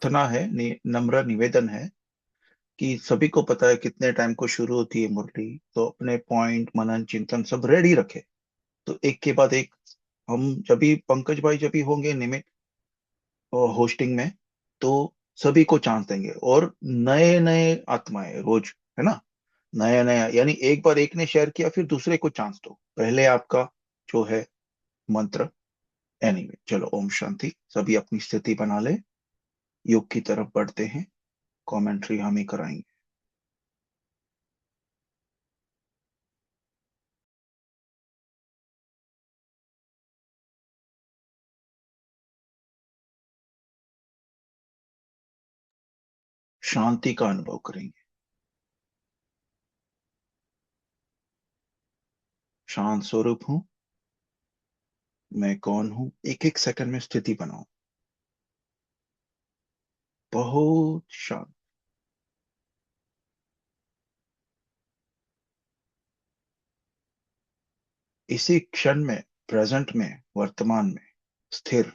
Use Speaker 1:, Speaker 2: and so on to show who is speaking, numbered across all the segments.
Speaker 1: प्रार्थना है, नम्र निवेदन है कि सभी को पता है कितने टाइम को शुरू होती है मुरली। तो अपने पॉइंट, मनन, चिंतन सब रेडी रखे। तो एक के बाद एक हम जब भी पंकज भाई जब भी होंगे निमित होस्टिंग में, तो सभी को चांस देंगे। और नए नए आत्माएं रोज, है ना, नया नया, यानी एक बार एक ने शेयर किया फिर दूसरे को चांस दो। पहले आपका जो है मंत्र। एनीवे, चलो, ओम शांति। सभी अपनी स्थिति बना ले, योग की तरफ बढ़ते हैं। कमेंट्री हम ही कराएंगे। शांति का अनुभव करेंगे। शांत स्वरूप हूं। मैं कौन हूं, एक एक सेकंड में स्थिति बनाओ। बहुत शांत। इसी क्षण में, प्रेजेंट में, वर्तमान में स्थिर।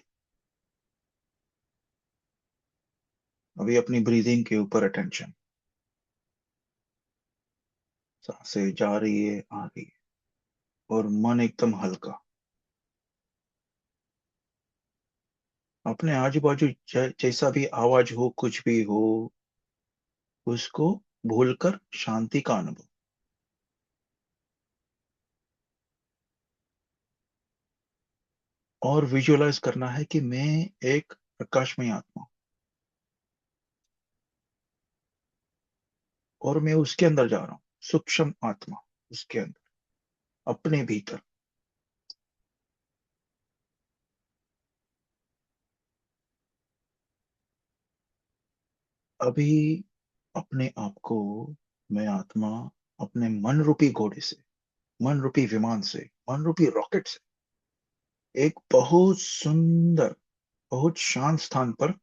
Speaker 1: अभी अपनी ब्रीदिंग के ऊपर अटेंशन। सांसें जा रही है, आ रही है, और मन एकदम हल्का। अपने आजू बाजू जैसा भी आवाज हो, कुछ भी हो, उसको भूलकर शांति का अनुभव। और विजुअलाइज करना है कि मैं एक प्रकाशमय आत्मा हूं, और मैं उसके अंदर जा रहा हूँ। सूक्ष्म आत्मा उसके अंदर, अपने भीतर। अभी अपने आप को, मैं आत्मा, अपने मन रूपी घोड़े से, मन रूपी विमान से, मन रूपी रॉकेट से एक बहुत सुंदर, बहुत शांत स्थान पर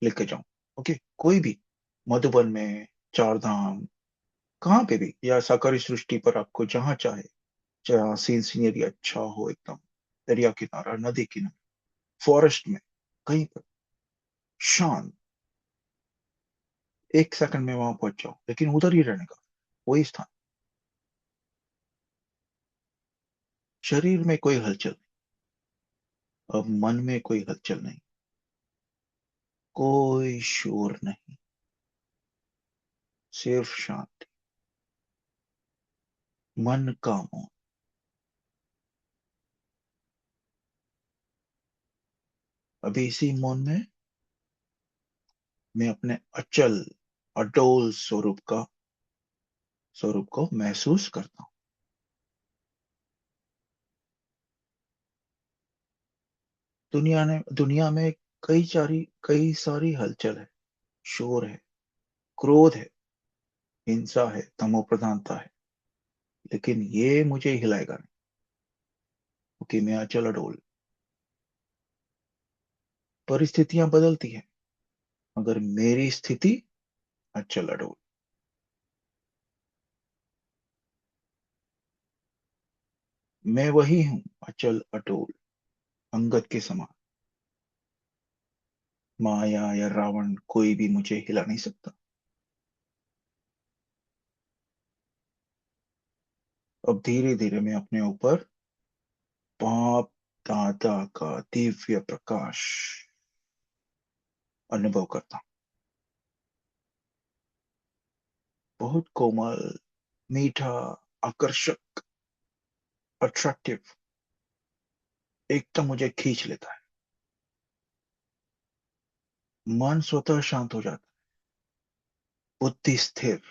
Speaker 1: लेके जाऊं। ओके, कोई भी, मधुबन में, चार धाम, कहाँ पे भी, या साकारी सृष्टि पर आपको जहां चाहे, जहाँ सीन सीनरी अच्छा हो एकदम, दरिया किनारा, नदी किनारा, फॉरेस्ट में, कहीं पर शांत। एक सेकंड में वहां पहुंच जाओ, लेकिन उधर ही रहने का, वही स्थान। शरीर में कोई हलचल नहीं, अब मन में कोई हलचल नहीं, कोई शोर नहीं, सिर्फ शांति, मन का मौन। अभी इसी मौन में मैं अपने अचल, अडोल स्वरूप को महसूस करता हूँ। दुनिया में कई सारी हलचल है, शोर है, क्रोध है, हिंसा है, तमो प्रधानता है, लेकिन ये मुझे हिलाएगा नहीं, क्योंकि मैं अचल अडोल। परिस्थितियां बदलती हैं, मगर मेरी स्थिति अचल अडोल। मैं वही हूं, अचल अडोल, अंगद के समान। माया या रावण कोई भी मुझे हिला नहीं सकता। अब धीरे धीरे मैं अपने ऊपर बाप दादा का दिव्य प्रकाश अनुभव करता हूं। बहुत कोमल, मीठा, आकर्षक, अट्रैक्टिव, एकदम मुझे खींच लेता है। मन स्वतः शांत हो जाता है, बुद्धि स्थिर।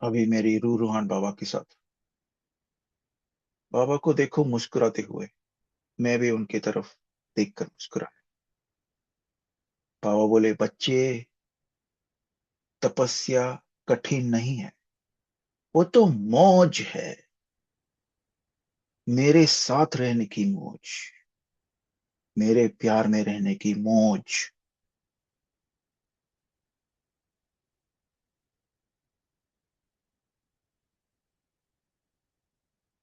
Speaker 1: अभी मेरी रूहान बाबा के साथ। बाबा को देखो मुस्कुराते हुए, मैं भी उनकी तरफ देखकर मुस्कुरा। बाबा बोले, बच्चे, तपस्या कठिन नहीं है, वो तो मौज है, मेरे साथ रहने की मौज, मेरे प्यार में रहने की मौज।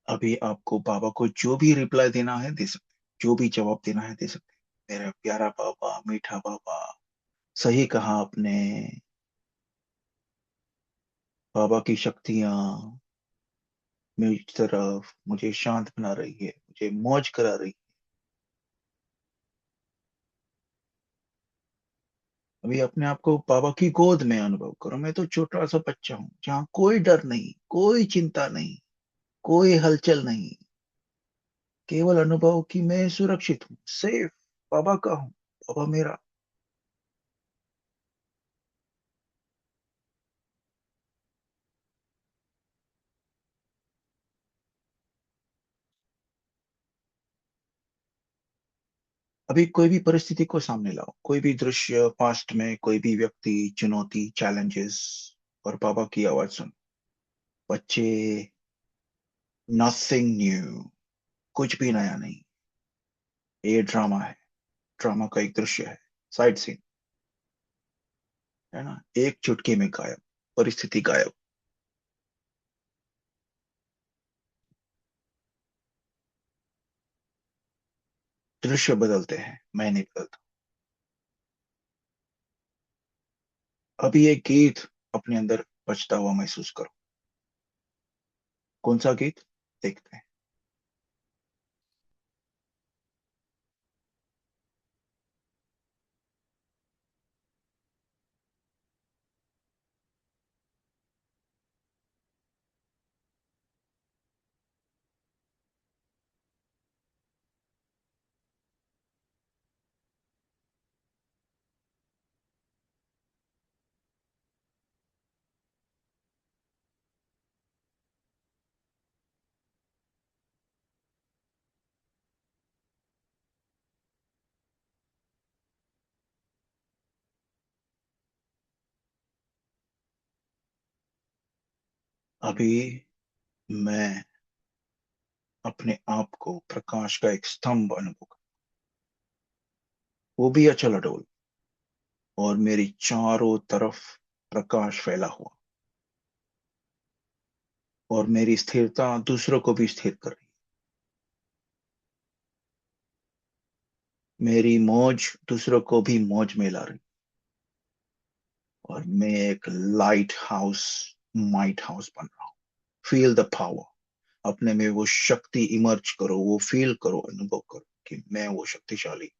Speaker 1: अभी आपको बाबा को जो भी रिप्लाई देना है दे सकते, जो भी जवाब देना है दे सकते। मेरा प्यारा बाबा, मीठा बाबा, सही कहा आपने। बाबा की शक्तियां मेरी तरफ मुझे शांत बना रही है, मुझे मौज करा रही है। अभी अपने आप को बाबा की गोद में अनुभव करो। मैं तो छोटा सा बच्चा हूँ जहाँ कोई डर नहीं, कोई चिंता नहीं, कोई हलचल नहीं। केवल अनुभव कि मैं सुरक्षित हूँ, सेफ, बाबा का हूँ, बाबा मेरा। अभी कोई भी परिस्थिति को सामने लाओ, कोई भी दृश्य पास्ट में, कोई भी व्यक्ति, चुनौती, चैलेंजेस, और बाबा की आवाज सुन। बच्चे, नथिंग न्यू, कुछ भी नया नहीं। ये ड्रामा है, ड्रामा का एक दृश्य है, साइड सीन, है ना। एक चुटकी में गायब, परिस्थिति गायब। दृश्य बदलते हैं, मैं नहीं बदलता। अभी एक गीत अपने अंदर बजता हुआ महसूस करो। कौन सा गीत? देखते हैं। अभी मैं अपने आप को प्रकाश का एक स्तंभ अनुभव कर, वो भी अचल अडोल, और मेरी चारों तरफ प्रकाश फैला हुआ, और मेरी स्थिरता दूसरों को भी स्थिर कर रही। मेरी मौज दूसरों को भी मौज में ला रही। और मैं एक लाइट हाउस, माइट हाउस बन रहा हूँ। Feel the power. अपने में वो शक्ति इमर्ज करो, वो फील करो, अनुभव करो कि मैं वो शक्तिशाली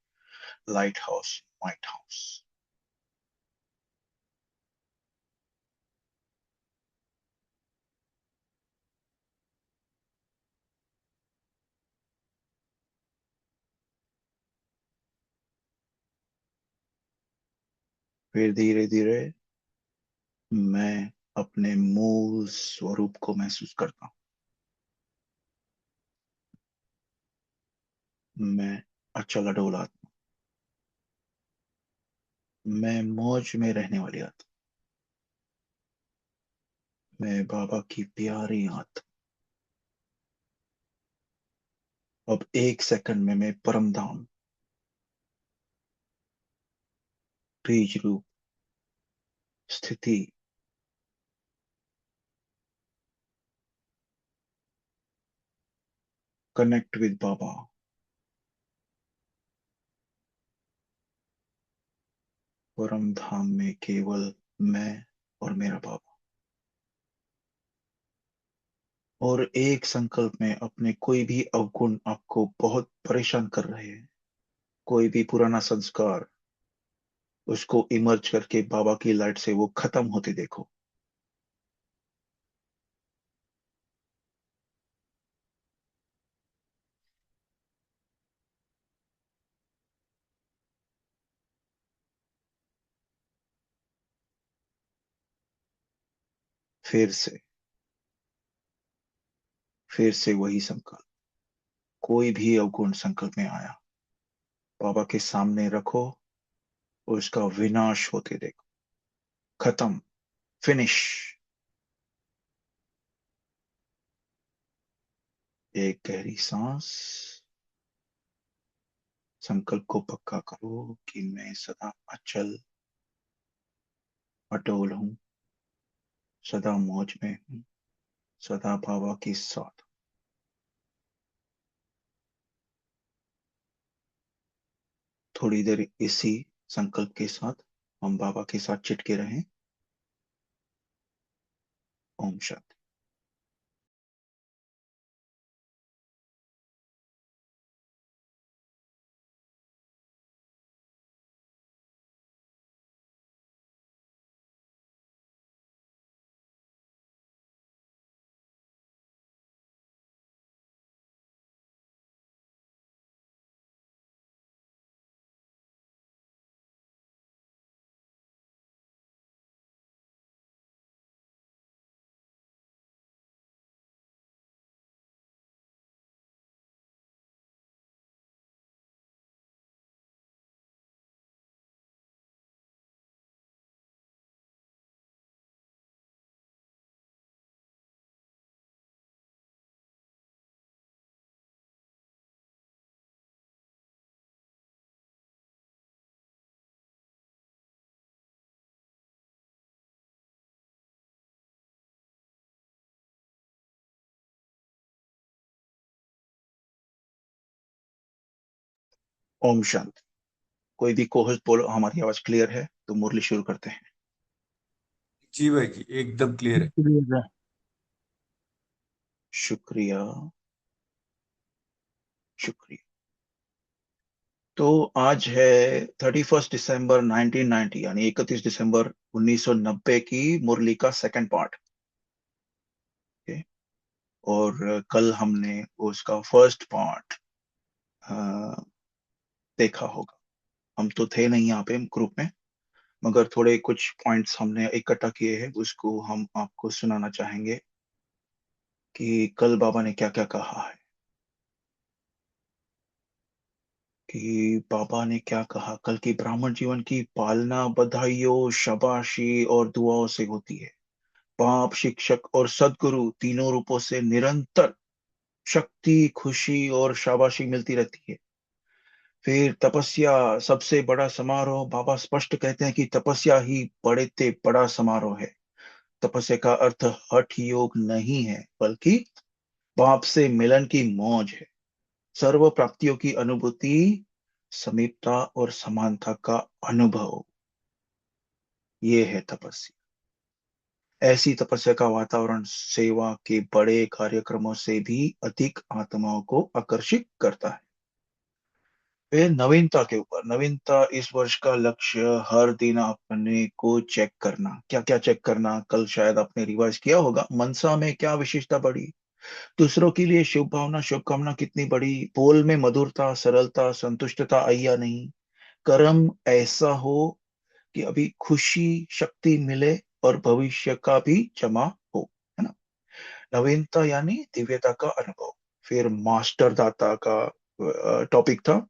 Speaker 1: लाइट हाउस, माइट हाउस। फिर धीरे धीरे मैं अपने मूल स्वरूप को महसूस करता हूँ। मैं अचल अडोल आत्मा, मैं मौज में रहने वाली आत्मा, मैं बाबा की प्यारी आत्मा। अब एक सेकंड में मैं परम धाम, बीज रूप स्थिति, कनेक्ट विद बाबा। परम धाम में केवल मैं और मेरा बाबा। और एक संकल्प में अपने कोई भी अवगुण आपको बहुत परेशान कर रहे हैं, कोई भी पुराना संस्कार, उसको इमर्ज करके बाबा की लाइट से वो खत्म होते देखो। फिर से, फिर से वही संकल्प। कोई भी अवगुण संकल्प में आया, बाबा के सामने रखो और उसका विनाश होते देखो। खत्म, फिनिश। एक गहरी सांस। संकल्प को पक्का करो कि मैं सदा अचल अटोल हूँ, सदा मौज में हूँ, सदा बाबा के साथ। थोड़ी देर इसी संकल्प के साथ हम बाबा के साथ चिटके रहें। ओम शांति। ओम शांति। कोई भी कोहस बोलो, हमारी आवाज क्लियर है तो मुरली शुरू करते हैं।
Speaker 2: जी भाई जी, एकदम क्लियर है।
Speaker 1: क्लियर है। शुक्रिया। शुक्रिया। तो आज है 31 दिसंबर 1990, यानी 31 दिसंबर 1990 की मुरली का सेकंड पार्ट। ओके। और कल हमने उसका फर्स्ट पार्ट देखा होगा। हम तो थे नहीं यहाँ पे ग्रुप में, मगर थोड़े कुछ पॉइंट्स हमने इकट्ठा किए हैं, उसको हम आपको सुनाना चाहेंगे कि कल बाबा ने क्या क्या कहा है। कि बाबा ने क्या कहा कल, की ब्राह्मण जीवन की पालना बधाइयों, शाबाशी और दुआओं से होती है। बाप, शिक्षक और सदगुरु तीनों रूपों से निरंतर शक्ति, खुशी और शाबाशी मिलती रहती है। फिर तपस्या सबसे बड़ा समारोह। बाबा स्पष्ट कहते हैं कि तपस्या ही बड़े ते बड़ा समारोह है। तपस्या का अर्थ हठ योग नहीं है, बल्कि बाप से मिलन की मौज है। सर्व प्राप्तियों की अनुभूति, समीपता और समानता का अनुभव, ये है तपस्या। ऐसी तपस्या का वातावरण सेवा के बड़े कार्यक्रमों से भी अधिक आत्माओं को आकर्षित करता है। फिर नवीनता के ऊपर, नवीनता इस वर्ष का लक्ष्य, हर दिन अपने को चेक करना। क्या क्या चेक करना, कल शायद आपने रिवाइज किया होगा। मनसा में क्या विशेषता बढ़ी, दूसरों के लिए शुभ भावना शुभकामना कितनी बढ़ी, बोल में मधुरता, सरलता, संतुष्टता आई या नहीं, कर्म ऐसा हो कि अभी खुशी शक्ति मिले और भविष्य का भी जमा हो, है ना। नवीनता यानी दिव्यता का अनुभव। फिर मास्टर दाता का टॉपिक था,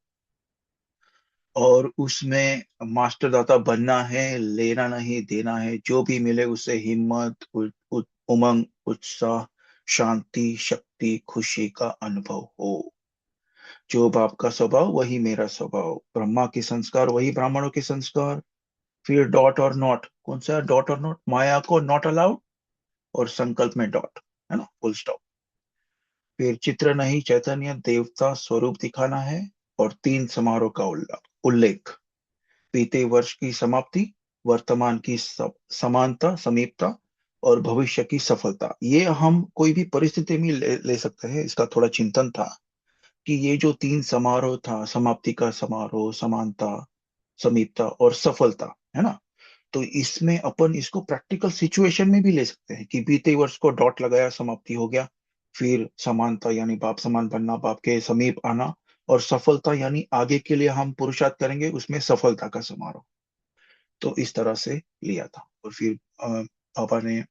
Speaker 1: और उसमें मास्टर दाता बनना है, लेना नहीं देना है। जो भी मिले उससे हिम्मत, उमंग, उत्साह, शांति, शक्ति, खुशी का अनुभव हो। जो बाप का स्वभाव वही मेरा स्वभाव, ब्रह्मा के संस्कार वही ब्राह्मणों के संस्कार। फिर डॉट और नॉट, कौन सा डॉट और नॉट, माया को नॉट अलाउड और संकल्प में डॉट, है ना, फुल स्टॉप। फिर चित्र नहीं चैतन्य देवता स्वरूप दिखाना है। और तीन समारोह का उल्लेख, बीते वर्ष की समाप्ति, वर्तमान की समानता समीपता और भविष्य की सफलता। ये हम कोई भी परिस्थिति में ले सकते हैं। इसका थोड़ा चिंतन था कि ये जो तीन समारोह था, समाप्ति का समारोह, समानता, समीपता और सफलता, है ना। तो इसमें अपन इसको प्रैक्टिकल सिचुएशन में भी ले सकते हैं कि बीते वर्ष को डॉट लगाया, समाप्ति हो गया। फिर समानता यानी बाप समान बनना, बाप के समीप आना। और सफलता यानी आगे के लिए हम पुरुषार्थ करेंगे, उसमें सफलता का समारोह। तो इस तरह से लिया था। और फिर पापा ने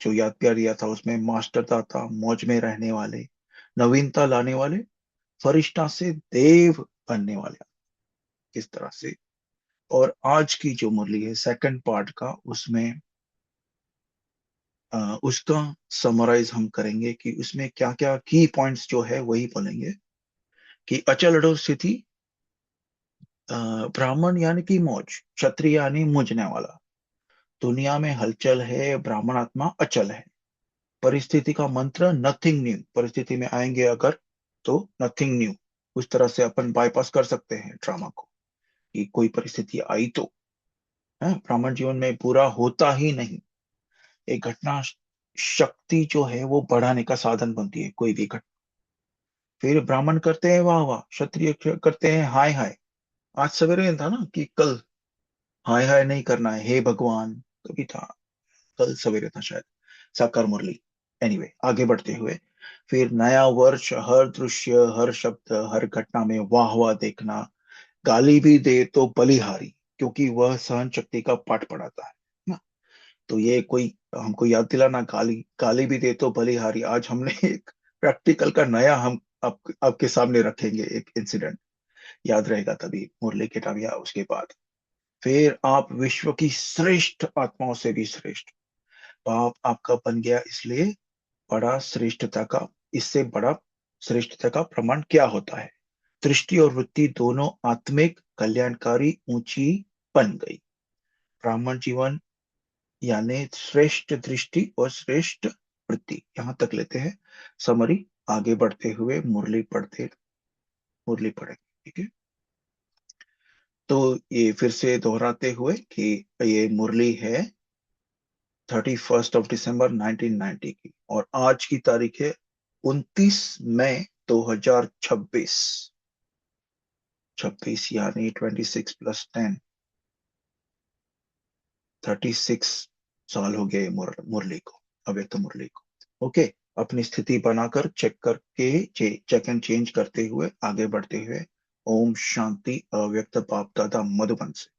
Speaker 1: जो याद प्यार दिया था उसमें मास्टर दाता, मौज में रहने वाले, नवीनता लाने वाले, फरिश्ता से देव बनने वाले, किस तरह से। और आज की जो मुरली है सेकंड पार्ट का, उसमें उसका समराइज हम करेंगे कि उसमें क्या क्या की पॉइंट्स जो है वही बोलेंगे। कि अचल अडोल स्थिति, ब्राह्मण यानी कि मौज, क्षत्रिय यानी मुझने वाला। दुनिया में हलचल है, ब्राह्मण आत्मा अचल है। परिस्थिति का मंत्र नथिंग न्यू, परिस्थिति में आएंगे अगर तो नथिंग न्यू। उस तरह से अपन बाईपास कर सकते हैं ड्रामा को। कि कोई परिस्थिति आई तो है, ब्राह्मण जीवन में बुरा होता ही नहीं। एक घटना शक्ति जो है वो बढ़ाने का साधन बनती है, कोई भी घटना। फिर ब्राह्मण करते हैं वाह वाह, क्षत्रिय करते हैं हाय हाय। आज सवेरे था ना कि कल हाय हाय नहीं करना है, हे भगवान, कभी था, कल सवेरे था शायद, साकार मुरली। एनीवे, आगे बढ़ते हुए फिर नया वर्ष, हर दृश्य, हर शब्द, हर घटना में वाह वाह देखना। गाली भी दे तो बलिहारी, क्योंकि वह सहन शक्ति का पाठ पढ़ाता है ना। तो ये कोई हमको याद दिलाना, गाली गाली भी दे तो बलिहारी। आज हमने एक प्रैक्टिकल का नया हम आपके सामने रखेंगे, एक इंसिडेंट याद रहेगा तभी मुरली के टाइम या उसके बाद। फिर आप विश्व की श्रेष्ठ आत्माओं से भी श्रेष्ठ। पाप आपका बन गया, इसलिए बड़ा श्रेष्ठता का, इससे बड़ा श्रेष्ठता का प्रमाण क्या होता है? दृष्टि और वृत्ति दोनों आत्मिक कल्याणकारी ऊंची बन गई। ब्राह्मण जीवन यानी श्रेष्ठ दृष्टि और श्रेष्ठ वृत्ति, यहां तक लेते हैं समरी। आगे बढ़ते हुए मुरली पढ़ेंगे, ठीक है। तो ये फिर से दोहराते हुए कि ये मुरली है 31 दिसंबर 1990 की, और आज की तारीख है 29 मई 2026। 26 यानी 26 + 10, 36 साल हो गए मुरली को, अव्यक्त मुरली को। ओके, अपनी स्थिति बनाकर चेक करके, चेक एंड चेंज करते हुए आगे बढ़ते हुए। ओम शांति। अव्यक्त बाप दादा मधुबन से।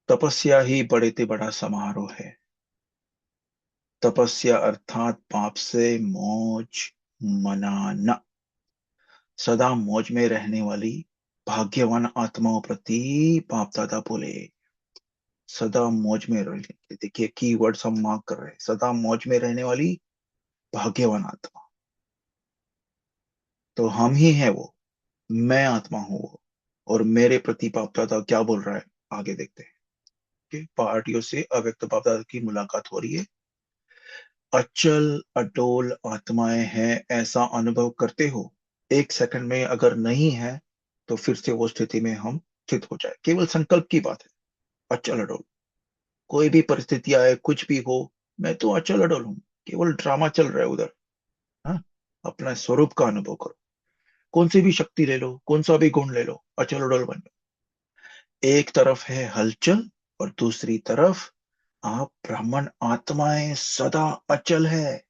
Speaker 1: तपस्या ही बड़े से बड़ा समारोह है। तपस्या अर्थात पाप से मौज मनाना। सदा मौज में रहने वाली भाग्यवान आत्माओं प्रति बाप दादा बोले, सदा मौज में रहने, देखिए की वर्ड्स हम मार्क कर रहे हैं, सदा मौज में रहने वाली भाग्यवान आत्मा। तो हम ही है वो, मैं आत्मा हूं वो। और मेरे प्रति बाप दादा क्या बोल रहा है, आगे देखते हैं कि पार्टियों से अव्यक्त बाप दादा की मुलाकात हो रही है। अचल अडोल आत्माएं हैं, ऐसा अनुभव करते हो? एक सेकंड में अगर नहीं है तो फिर से वो स्थिति में हम स्थित हो जाए, केवल संकल्प की बात है। अचल अडोल, कोई भी परिस्थिति आए, कुछ भी हो, मैं तो अचल अडोल हूँ। केवल ड्रामा चल रहा है उधर। हाँ, अपना स्वरूप का अनुभव करो। कौन सी भी शक्ति ले लो, कौन सा भी गुण ले लो, अचल अडोल बन जाओ। एक तरफ है हलचल और दूसरी तरफ आप ब्राह्मण आत्माएं सदा अचल है।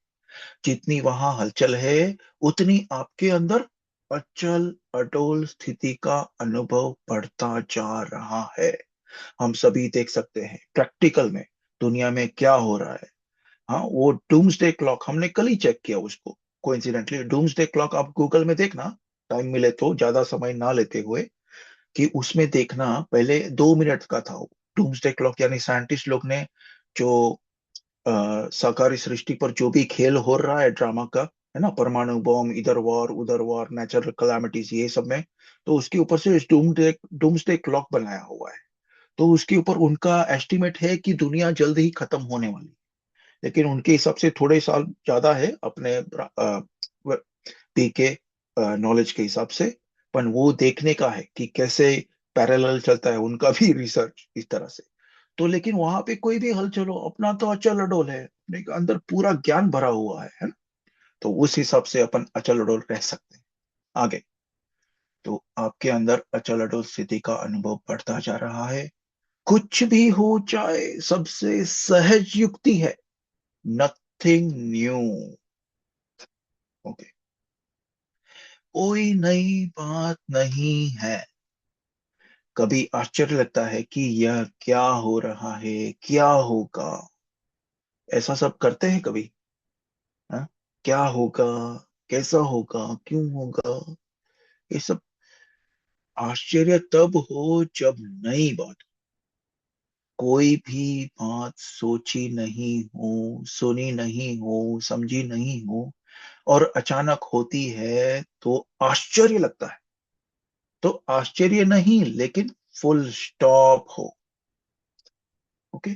Speaker 1: जितनी वहां हलचल है, उतनी आपके अंदर अचल अडोल स्थिति का अनुभव बढ़ता जा रहा है। हम सभी देख सकते हैं प्रैक्टिकल में दुनिया में क्या हो रहा है। हाँ, वो डूम्सडे क्लॉक हमने कल ही चेक किया उसको, कोइंसिडेंटली। डूम्सडे क्लॉक आप गूगल में देखना, टाइम मिले तो, ज्यादा समय ना लेते हुए, कि उसमें देखना पहले 2 मिनट का था वो। डूम्सडे क्लॉक यानी साइंटिस्ट लोग ने जो साकारी सृष्टि पर जो भी खेल हो रहा है ड्रामा का, है ना, परमाणु बॉम्ब, इधर वॉर उधर वॉर, नेचुरल कैलामिटीज, ये सब में, तो उसके ऊपर से डूम्सडे क्लॉक बनाया हुआ है। तो उसके ऊपर उनका एस्टिमेट है कि दुनिया जल्द ही खत्म होने वाली। लेकिन उनके हिसाब से थोड़े साल ज्यादा है अपने पी के नॉलेज के हिसाब से। पर वो देखने का है कि कैसे पैरेलल चलता है उनका भी रिसर्च इस तरह से। तो लेकिन वहां पे कोई भी हलचल हो, अपना तो अचल अडोल है, अपने के अंदर पूरा ज्ञान भरा हुआ है ना। तो उस हिसाब से अपन अचल अडोल रह सकते हैं। आगे, तो आपके अंदर अचल अडोल स्थिति का अनुभव बढ़ता जा रहा है। कुछ भी हो जाए, सबसे सहज युक्ति है, नथिंग न्यू। ओके, कोई नई बात नहीं है। कभी आश्चर्य लगता है कि यह क्या हो रहा है, क्या होगा, ऐसा सब करते हैं कभी? हाँ? क्या होगा, कैसा होगा, क्यों होगा, ये सब आश्चर्य तब हो जब नई बात, कोई भी बात सोची नहीं हो, सुनी नहीं हो, समझी नहीं हो, और अचानक होती है तो आश्चर्य लगता है। तो आश्चर्य नहीं, लेकिन फुल स्टॉप हो। ओके,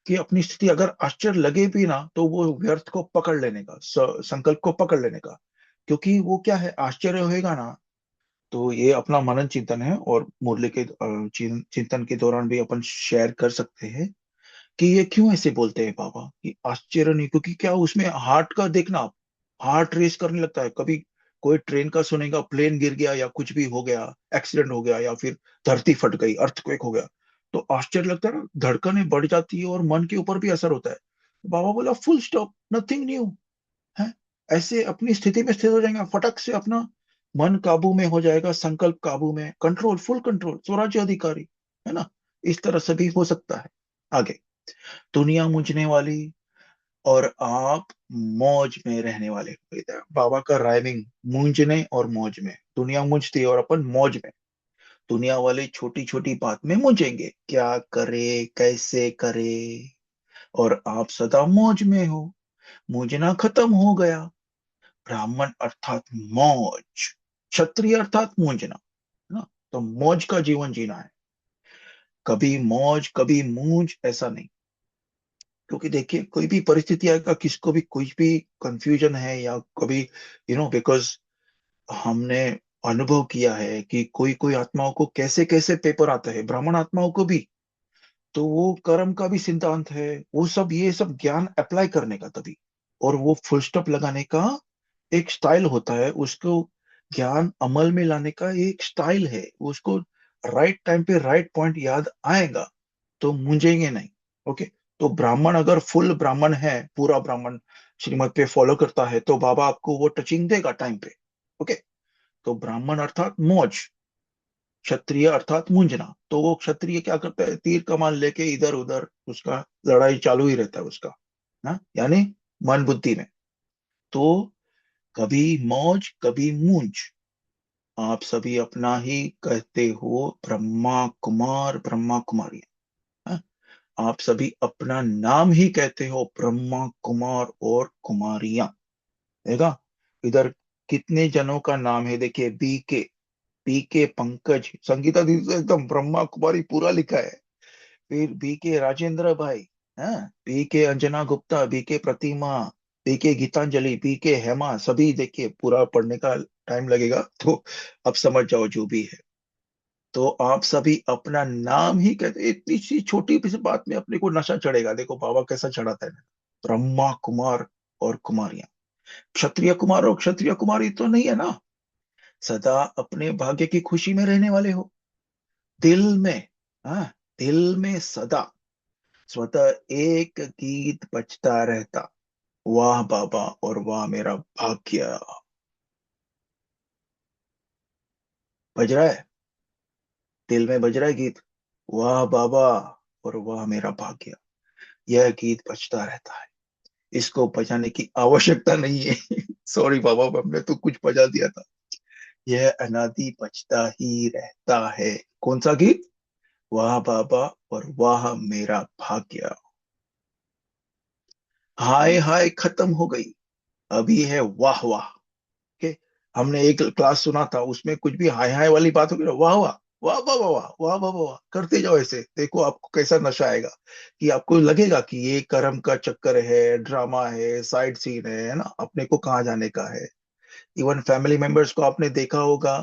Speaker 1: कि अपनी स्थिति अगर आश्चर्य लगे भी ना, तो वो व्यर्थ को पकड़ लेने का, संकल्प को पकड़ लेने का। क्योंकि वो क्या है, आश्चर्य होएगा ना, तो ये अपना मनन चिंतन है, और मुरली के चिंतन के दौरान भी अपन शेयर कर सकते हैं कि ये क्यों ऐसे बोलते हैं बाबा कि आश्चर्य नहीं। क्योंकि क्या उसमें हार्ट का देखना आप, हार्ट रेस करने लगता है। कभी कोई ट्रेन का सुनेगा, प्लेन गिर गया या कुछ भी हो गया, एक्सीडेंट हो गया, या फिर धरती फट गई, अर्थक्वेक हो गया, तो आश्चर्य लगता है ना, धड़कनें बढ़ जाती है और मन के ऊपर भी असर होता है। बाबा बोला फुल स्टॉप, नथिंग न्यू है। ऐसे अपनी स्थिति में स्थिर हो जाएंगे, फटक से अपना मन काबू में हो जाएगा, संकल्प काबू में, कंट्रोल, फुल कंट्रोल, स्वराज्य अधिकारी, है ना। इस तरह से भी हो सकता है। आगे, दुनिया मुझने वाली और आप मौज में रहने वाले। बाबा का राइमिंग, मूंजने और मौज में। दुनिया मुझती है और अपन मौज में। दुनिया वाले छोटी छोटी बात में मुझेंगे, क्या करे, कैसे करे, और आप सदा मौज में हो। मुझना खत्म हो गया। ब्राह्मण अर्थात मौज, क्षत्रिय अर्थात मूंजना, है ना। तो मौज का जीवन जीना है, कभी मौज कभी मूंज, ऐसा नहीं। क्योंकि देखिए, कोई भी परिस्थिति आएगा, किसको भी कुछ भी कंफ्यूजन है, या कभी बिकॉज हमने अनुभव किया है कि कोई कोई आत्माओं को कैसे कैसे पेपर आता है, ब्राह्मण आत्माओं को भी। तो वो कर्म का भी सिद्धांत है, वो सब, ये सब ज्ञान अप्लाई करने का तभी, और वो फुल स्टॉप लगाने का एक स्टाइल होता है उसको। ज्ञान अमल में लाने का एक स्टाइल है उसको। राइट टाइम पे राइट पॉइंट याद आएगा तो मुंझेंगे नहीं। ओके। तो ब्राह्मण अगर फुल ब्राह्मण है, पूरा ब्राह्मण श्रीमत पे फॉलो करता है, तो बाबा आपको वो टचिंग देगा टाइम पे। ओके। तो ब्राह्मण अर्थात मौज, क्षत्रिय अर्थात मुंजना। तो वो क्षत्रिय क्या करता है, तीर कमान लेके इधर उधर उसका लड़ाई चालू ही रहता है उसका, ना, यानी मन बुद्धि में। तो कभी मौज कभी मूंज, आप सभी अपना ही कहते हो ब्रह्मा कुमार ब्रह्मा कुमारी, हाँ? आप सभी अपना नाम ही कहते हो ब्रह्मा कुमार और कुमारियां। देखा, इधर कितने जनों का नाम है, देखिए, बी के पंकज, संगीता दीदी तो एकदम ब्रह्मा कुमारी पूरा लिखा है। फिर बी के राजेंद्र भाई, हाँ, बी के अंजना गुप्ता, बी के प्रतिमा, बी के गीतांजलि, बी के हेमा, सभी देखिए, पूरा पढ़ने का टाइम लगेगा तो अब समझ जाओ जो भी है। तो आप सभी अपना नाम ही कहते, इतनी सी छोटी सी बात में अपने को नशा चढ़ेगा। देखो बाबा कैसा चढ़ाता है, ब्रह्मा कुमार और कुमारियां। क्षत्रिय कुमार और क्षत्रिय कुमारी तो नहीं है ना, सदा अपने भाग्य की खुशी में रहने वाले हो, दिल में, हाँ, दिल में सदा स्वतः एक गीत बजता रहता, वाह बाबा और वाह मेरा भाग्य। बज रहा है, दिल में बज रहा है गीत, वाह बाबा और वाह मेरा भाग्य। यह गीत बजता रहता है, इसको बजाने की आवश्यकता नहीं है सॉरी बाबा, हमने तो कुछ बजा दिया था। यह अनादि बजता ही रहता है। कौन सा गीत, वाह बाबा और वाह मेरा भाग्य। हाय हाय खत्म हो गई, अभी है वाह वाह के। हमने एक क्लास सुना था, उसमें कुछ भी हाय हाय वाली बात होगी ना, वाह वाह, वाह वाह वाह वाह वाह वाह वाह वाह करते जाओ ऐसे, देखो आपको कैसा नशा आएगा, कि आपको लगेगा कि ये कर्म का चक्कर है, ड्रामा है, साइड सीन है ना, अपने को कहाँ जाने का है। इवन फैमिली मेंबर्स को आपने देखा होगा,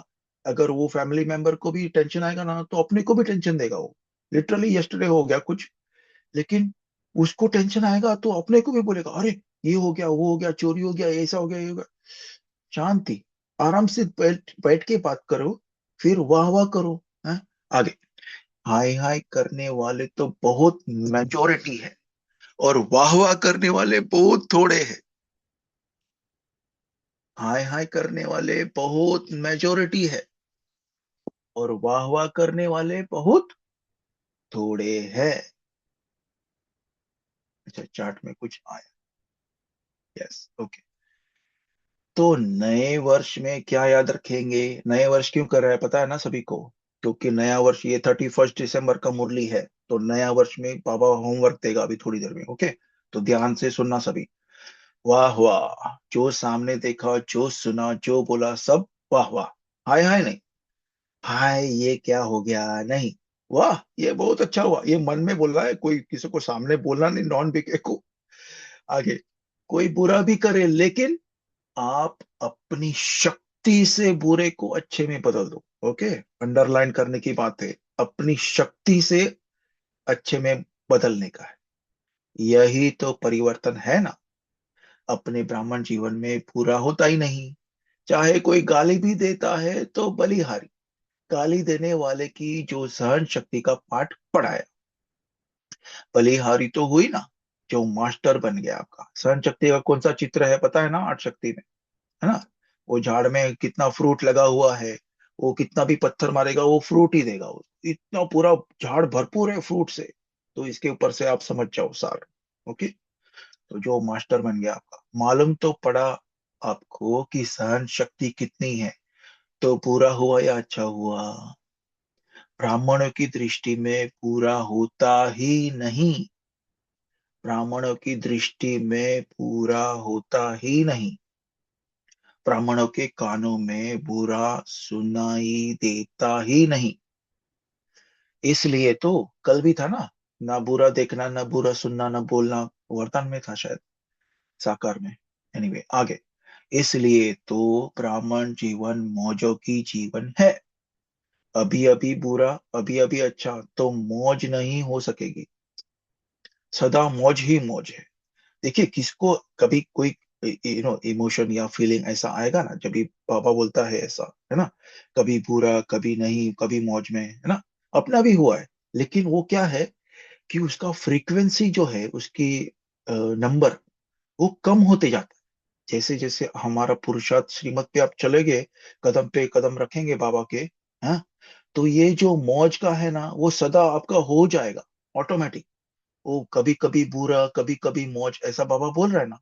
Speaker 1: अगर वो फैमिली मेंबर को भी टेंशन आएगा ना, तो अपने को भी टेंशन देगा वो। लिटरली यस्टरडे हो गया कुछ, लेकिन उसको टेंशन आएगा तो अपने को भी बोलेगा, अरे ये हो गया, वो हो गया, चोरी हो गया, ऐसा हो गया, ये हो गया। शांति, आराम से बैठ बैठ के बात करो, फिर वाह वाह करो, हैं? आगे, हाय हाय करने वाले तो बहुत मेजोरिटी है, और वाह वाह करने वाले बहुत थोड़े हैं। हाय हाय करने वाले बहुत मेजोरिटी है, और वाह वाह करने वाले बहुत थोड़े हैं। अच्छा, चार्ट में कुछ आया, यस, ओके। तो नए वर्ष में क्या याद रखेंगे, नए वर्ष क्यों कर रहा है पता है ना सभी को, क्योंकि नया वर्ष ये 31 दिसंबर का मुरली है। तो नया वर्ष में बाबा होमवर्क देगा अभी थोड़ी देर में, ओके। तो ध्यान से सुनना सभी। वाह वाह, जो सामने देखा, जो सुना, जो बोला, सब वाह वाह। हाय हाय नहीं, हाय ये क्या हो गया नहीं, वाह, ये बहुत अच्छा हुआ, ये मन में बोल रहा है, कोई किसी को सामने बोलना नहीं, नॉन बीके को। आगे, कोई बुरा भी करे लेकिन आप अपनी शक्ति से बुरे को अच्छे में बदल दो। ओके, अंडरलाइन करने की बात है, अपनी शक्ति से अच्छे में बदलने का है। यही तो परिवर्तन है ना। अपने ब्राह्मण जीवन में पूरा होता ही नहीं। चाहे कोई गाली भी देता है तो बलिहारी, गाली देने वाले की जो सहन शक्ति का पाठ पढ़ाया, बलिहारी तो हुई ना, जो मास्टर बन गया। आपका सहन शक्ति का कौन सा चित्र है पता है ना, आठ शक्ति में, है ना। वो झाड़ में कितना फ्रूट लगा हुआ है, वो कितना भी पत्थर मारेगा वो फ्रूट ही देगा, वो इतना पूरा झाड़ भरपूर है फ्रूट से। तो इसके ऊपर से आप समझ जाओ सार। ओके, तो जो मास्टर बन गया आपका, मालूम तो पड़ा आपको कि सहन शक्ति कितनी है, तो पूरा हुआ या अच्छा हुआ। ब्राह्मणों की दृष्टि में पूरा होता ही नहीं, ब्राह्मणों की दृष्टि में पूरा होता ही नहीं, ब्राह्मणों के कानों में बुरा सुनाई देता ही नहीं। इसलिए तो कल भी था ना, ना बुरा देखना, ना बुरा सुनना, ना बोलना, वरदान में था शायद, साकार में। एनीवे, आगे। इसलिए तो ब्राह्मण जीवन मौजों की जीवन है। अभी अभी बुरा, अभी अभी अच्छा, तो मौज नहीं हो सकेगी। सदा मौज ही मौज है। देखिए, किसको कभी कोई इमोशन या फीलिंग ऐसा आएगा ना, जब भी पापा बोलता है ऐसा, है ना, कभी बुरा, कभी नहीं, कभी मौज में, है ना। अपना भी हुआ है, लेकिन वो क्या है कि उसका फ्रीक्वेंसी जो है, उसकी नंबर, वो कम होते जाता है। जैसे जैसे हमारा पुरुषार्थ श्रीमत पे आप चले गए, कदम पे कदम रखेंगे बाबा के, हाँ, तो ये जो मौज का है ना, वो सदा आपका हो जाएगा, ऑटोमेटिक। वो कभी कभी बुरा, कभी कभी मौज, ऐसा बाबा बोल रहा है ना।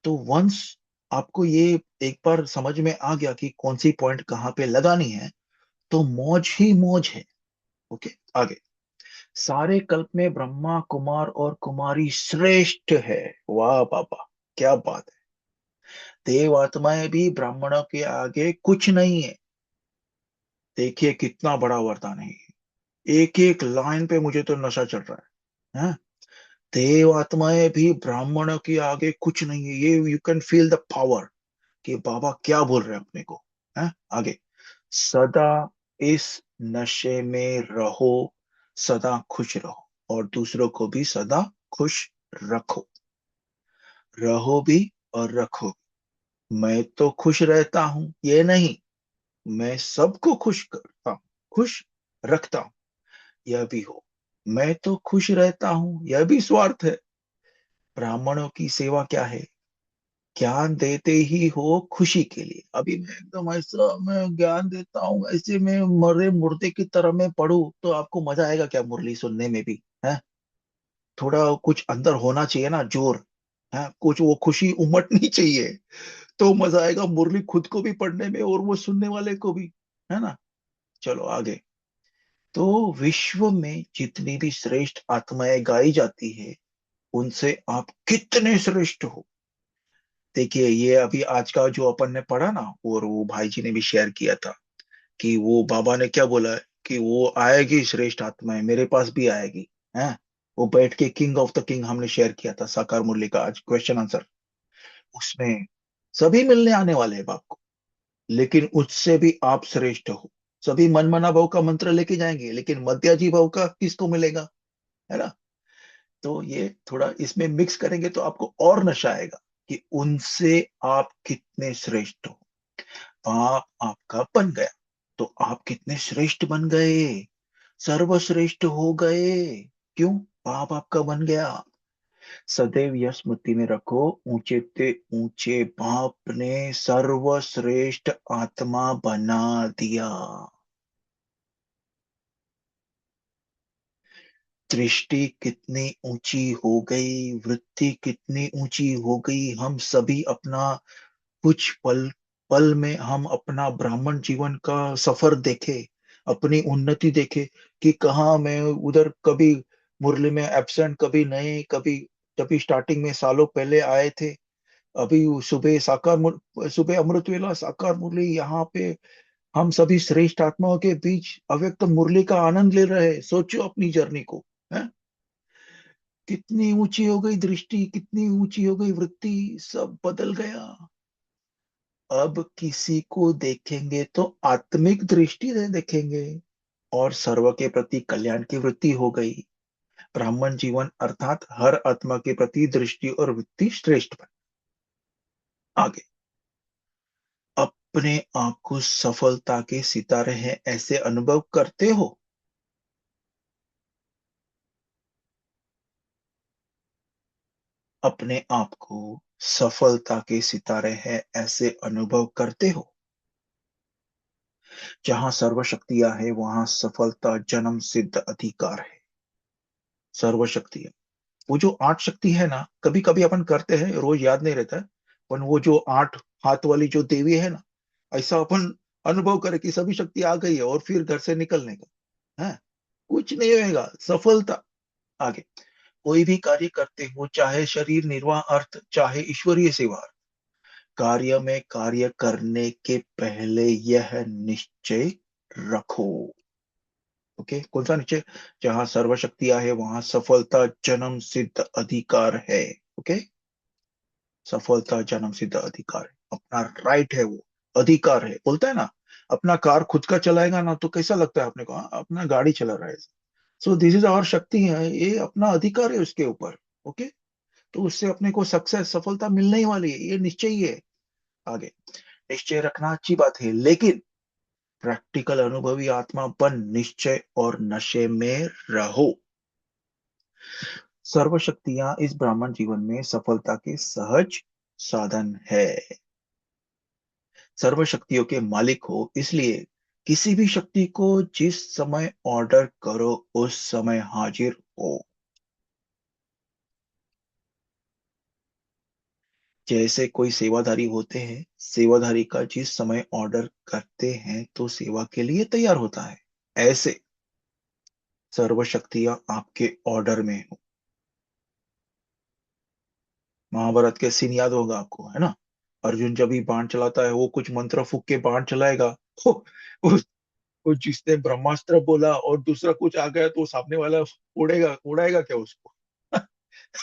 Speaker 1: तो वंस आपको ये एक बार समझ में आ गया कि कौन सी पॉइंट कहाँ पे लगानी है, तो मौज ही मौज है। ओके, आगे। सारे कल्प में ब्रह्मा कुमार और कुमारी श्रेष्ठ है। वाह बाबा, क्या बात है। देव आत्माएं भी ब्राह्मणों के आगे कुछ नहीं है। देखिए कितना बड़ा वरदान है ये। एक एक लाइन पे मुझे तो नशा चढ़ रहा है, हाँ? देव आत्माएं भी ब्राह्मणों के आगे कुछ नहीं है, ये you can feel the power कि बाबा क्या बोल रहे हैं अपने को, है। आगे, सदा इस नशे में रहो, सदा खुश रहो, और दूसरों को भी सदा खुश रखो। रहो भी और रखो भी। मैं तो खुश रहता हूं ये नहीं, मैं सबको खुश करता हूं, खुश रखता हूं, यह भी हो। मैं तो खुश रहता हूं यह भी स्वार्थ है। ब्राह्मणों की सेवा क्या है, ज्ञान देते ही हो खुशी के लिए। अभी मैं एकदम ऐसा मैं ज्ञान देता हूँ, ऐसे में मरे मुर्दे की तरह मैं पढ़ूं, तो आपको मजा आएगा क्या मुरली सुनने में भी, है। थोड़ा कुछ अंदर होना चाहिए ना, जोर, है, कुछ वो खुशी उमटनी चाहिए, तो मजा आएगा मुरली खुद को भी पढ़ने में और वो सुनने वाले को भी, है ना। चलो आगे। तो विश्व में जितनी भी श्रेष्ठ आत्माएं गाई जाती है, उनसे आप कितने श्रेष्ठ हो। देखिए, ये अभी आज का जो अपन ने पढ़ा ना, और वो भाई जी ने भी शेयर किया था कि वो बाबा ने क्या बोला है कि वो आएगी श्रेष्ठ आत्माएं, मेरे पास भी आएगी, है। वो बैठ के किंग ऑफ द किंग हमने शेयर किया था, साकार मुरली का आज क्वेश्चन आंसर। उसमें सभी मिलने आने वाले हैं बाप को, लेकिन उससे भी आप श्रेष्ठ हो। सभी मनमना भाव का मंत्र लेके जाएंगे, लेकिन मध्याजी भाव का किसको मिलेगा, है ना। तो ये थोड़ा इसमें मिक्स करेंगे तो आपको और नशा आएगा कि उनसे आप कितने श्रेष्ठ हो। पाप आपका बन गया, तो आप कितने श्रेष्ठ बन गए, सर्वश्रेष्ठ हो गए। क्यों, पाप आपका बन गया। सदैव यह स्मृति में रखो, ऊंचे ते ऊंचे बाप ने सर्वश्रेष्ठ आत्मा बना दिया। दृष्टि कितनी ऊंची हो गई, वृत्ति कितनी ऊंची हो गई। हम सभी अपना कुछ पल पल में हम अपना ब्राह्मण जीवन का सफर देखे, अपनी उन्नति देखे, कि कहाँ मैं उधर कभी मुरली में एब्सेंट, कभी नहीं, कभी कभी स्टार्टिंग में सालों पहले आए थे। अभी सुबह सुबह अमृत वेला साकार मुरली यहाँ पे हम सभी श्रेष्ठ आत्माओं के बीच अव्यक्त मुरली का आनंद ले रहे हैं। सोचो अपनी जर्नी को, है? कितनी ऊंची हो गई दृष्टि, कितनी ऊंची हो गई वृत्ति, सब बदल गया। अब किसी को देखेंगे तो आत्मिक दृष्टि से देखेंगे, और सर्व के प्रति कल्याण की वृत्ति हो गई। ब्राह्मण जीवन अर्थात हर आत्मा के प्रति दृष्टि और वृत्ति श्रेष्ठ बन। आगे, अपने आप को सफलता के सितारे हैं ऐसे अनुभव करते हो? अपने आप को सफलता के सितारे हैं ऐसे अनुभव करते हो? जहां सर्व शक्तियां है वहां सफलता जन्म सिद्ध अधिकार है। सर्व शक्तियां, वो जो 8 शक्ति है ना, कभी कभी अपन करते हैं, रोज याद नहीं रहता है। पर वो जो 8 हाथ वाली जो देवी है ना, ऐसा अपन अनुभव करे कि सभी शक्ति आ गई है और फिर घर से निकलने का है, कुछ नहीं होएगा, सफलता। आगे, कोई भी कार्य करते हो, चाहे शरीर निर्वाह अर्थ, चाहे ईश्वरीय सेवा, कार्य में कार्य करने के पहले यह निश्चय रखो। ओके, कौन सा निश्चय? जहां सर्वशक्तियां है वहां सफलता जन्म सिद्ध अधिकार है। ओके, सफलता जन्म सिद्ध अधिकार है, अपना राइट है वो, अधिकार है। बोलता है ना, अपना कार खुद का चलाएगा ना तो कैसा लगता है अपने को? हाँ, अपना गाड़ी चला रहा है। सो दिस इज आवर शक्ति है, ये अपना अधिकार है उसके ऊपर। ओके, तो उससे अपने को सक्सेस, सफलता मिलने ही वाली है, ये निश्चय ही है। आगे, निश्चय रखना अच्छी बात है, लेकिन प्रैक्टिकल अनुभवी आत्मा बन निश्चय और नशे में रहो। सर्व शक्तियां इस ब्राह्मण जीवन में सफलता के सहज साधन है। सर्व शक्तियों के मालिक हो, इसलिए किसी भी शक्ति को जिस समय ऑर्डर करो उस समय हाजिर हो। जैसे कोई सेवाधारी होते हैं, सेवाधारी का जिस समय ऑर्डर करते हैं तो सेवा के लिए तैयार होता है, ऐसे सर्व शक्तियां आपके ऑर्डर में हो। महाभारत के सीन याद होगा आपको, है ना? अर्जुन जब भी बाण चलाता है, वो कुछ मंत्र फूक के बाण चलाएगा। हो, वो जिसने ब्रह्मास्त्र बोला और दूसरा कुछ आ गया, तो सामने वाला उड़ेगा, उड़ाएगा क्या उसको?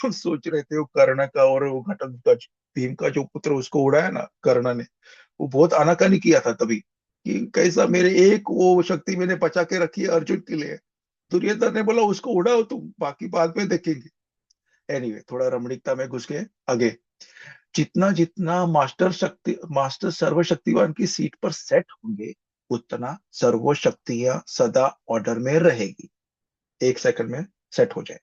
Speaker 1: हम सोच रहे थे वो कर्ण का और वो घटोत्कच, भीम का जो पुत्र, उसको उड़ाया ना कर्ण ने। वो बहुत आनाकानी किया था तभी, कि कैसा मेरे एक वो शक्ति मैंने बचा के रखी है अर्जुन के लिए। दुर्योधन ने बोला उसको उड़ाओ तुम, बाकी बाद में देखेंगे। एनीवे, थोड़ा रमणीकता में घुस गए। आगे, जितना जितना मास्टर सर्वशक्तिवान की सीट पर सेट होंगे, उतना सर्व शक्तियां सदा ऑर्डर में रहेगी। 1 सेकंड में सेट हो जाए।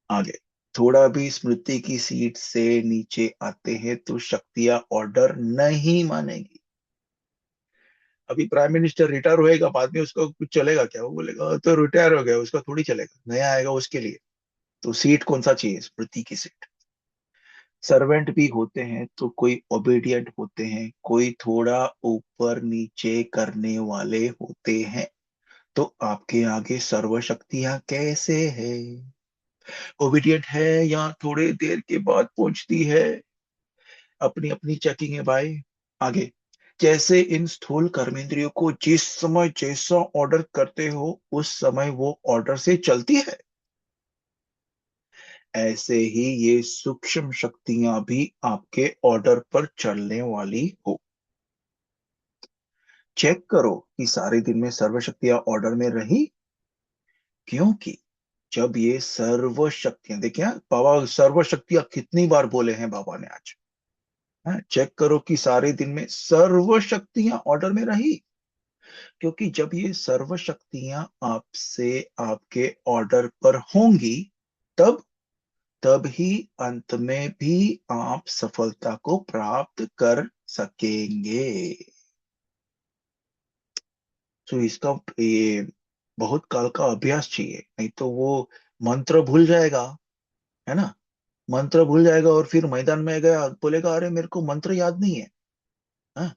Speaker 1: आगे, थोड़ा भी स्मृति की सीट से नीचे आते हैं तो शक्तियां ऑर्डर नहीं मानेगी। अभी प्राइम मिनिस्टर रिटायर होएगा, बाद में उसका कुछ चलेगा क्या? वो बोलेगा तो रिटायर हो गया, उसका थोड़ी चलेगा, नया आएगा उसके लिए। तो सीट कौन सा चाहिए? स्मृति की सीट। सर्वेंट भी होते हैं तो कोई ओबीडियंट होते हैं, कोई थोड़ा ऊपर नीचे करने वाले होते हैं। तो आपके आगे सर्व शक्तियां कैसे है? ओबीडियंट है या थोड़े देर के बाद पहुंचती है? अपनी अपनी चेकिंग है भाई। आगे, जैसे इन स्थूल कर्मेंद्रियों को जिस समय जैसा ऑर्डर करते हो उस समय वो ऑर्डर से चलती है, ऐसे ही ये सूक्ष्म शक्तियां भी आपके ऑर्डर पर चलने वाली हो। चेक करो कि सारे दिन में सर्व शक्तियां ऑर्डर में रही, क्योंकि जब ये सर्व शक्तियां, देखिए हाँ, बाबा सर्व शक्तियां कितनी बार बोले हैं बाबा ने आज। हाँ, चेक करो कि सारे दिन में सर्व शक्तियां ऑर्डर में रही, क्योंकि जब ये सर्व शक्तियां आपसे आपके ऑर्डर पर होंगी, तब तब ही अंत में भी आप सफलता को प्राप्त कर सकेंगे। तो इसका ये बहुत काल का अभ्यास चाहिए, नहीं तो वो मंत्र भूल जाएगा, है ना? मंत्र भूल जाएगा और फिर मैदान में गया, बोलेगा अरे मेरे को मंत्र याद नहीं है। हाँ?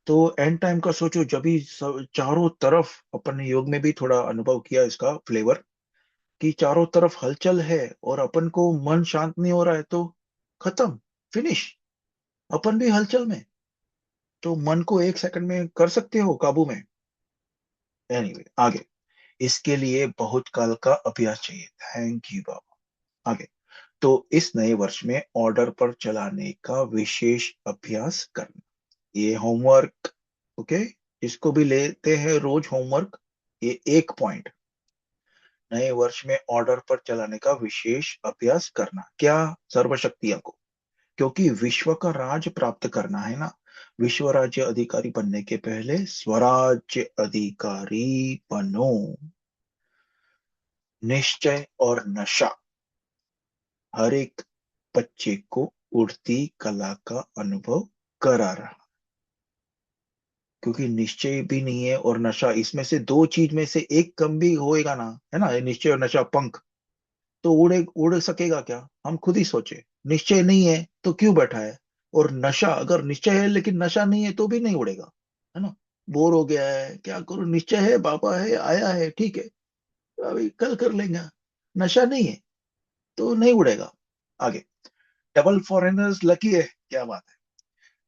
Speaker 1: तो एंड टाइम का सोचो, जब भी चारों तरफ, अपन ने योग में भी थोड़ा अनुभव किया इसका फ्लेवर, कि चारों तरफ हलचल है और अपन को मन शांत नहीं हो रहा है, तो खत्म। फिनिश। अपन भी हलचल में, तो मन को 1 सेकंड में कर सकते हो काबू में। एनीवे, आगे। इसके लिए बहुत काल का अभ्यास चाहिए। थैंक यू बाबा। आगे। तो इस नए वर्ष में ऑर्डर पर चलाने का विशेष अभ्यास करना, ये होमवर्क। ओके। इसको भी लेते हैं रोज होमवर्क। ये एक पॉइंट, नए वर्ष में ऑर्डर पर चलाने का विशेष अभ्यास करना। क्या? सर्वशक्तियां को, क्योंकि विश्व का राज प्राप्त करना है ना। विश्व राज्य अधिकारी बनने के पहले स्वराज्य अधिकारी बनो। निश्चय और नशा हर एक बच्चे को उड़ती कला का अनुभव करा रहा, क्योंकि निश्चय भी नहीं है और नशा, इसमें से दो चीज में से एक कम भी होएगा ना, है ना, ये निश्चय और नशा, पंख, तो उड़ सकेगा क्या? हम खुद ही सोचे। निश्चय नहीं है तो क्यों बैठा है? और नशा, अगर निश्चय है लेकिन नशा नहीं है तो भी नहीं उड़ेगा, है ना। बोर हो गया है, क्या करूं, निश्चय है, बाबा है, आया है, ठीक है, अभी कल कर लेंगे। नशा नहीं है तो नहीं उड़ेगा। आगे। डबल फॉरेनर्स लकी है, क्या बात है,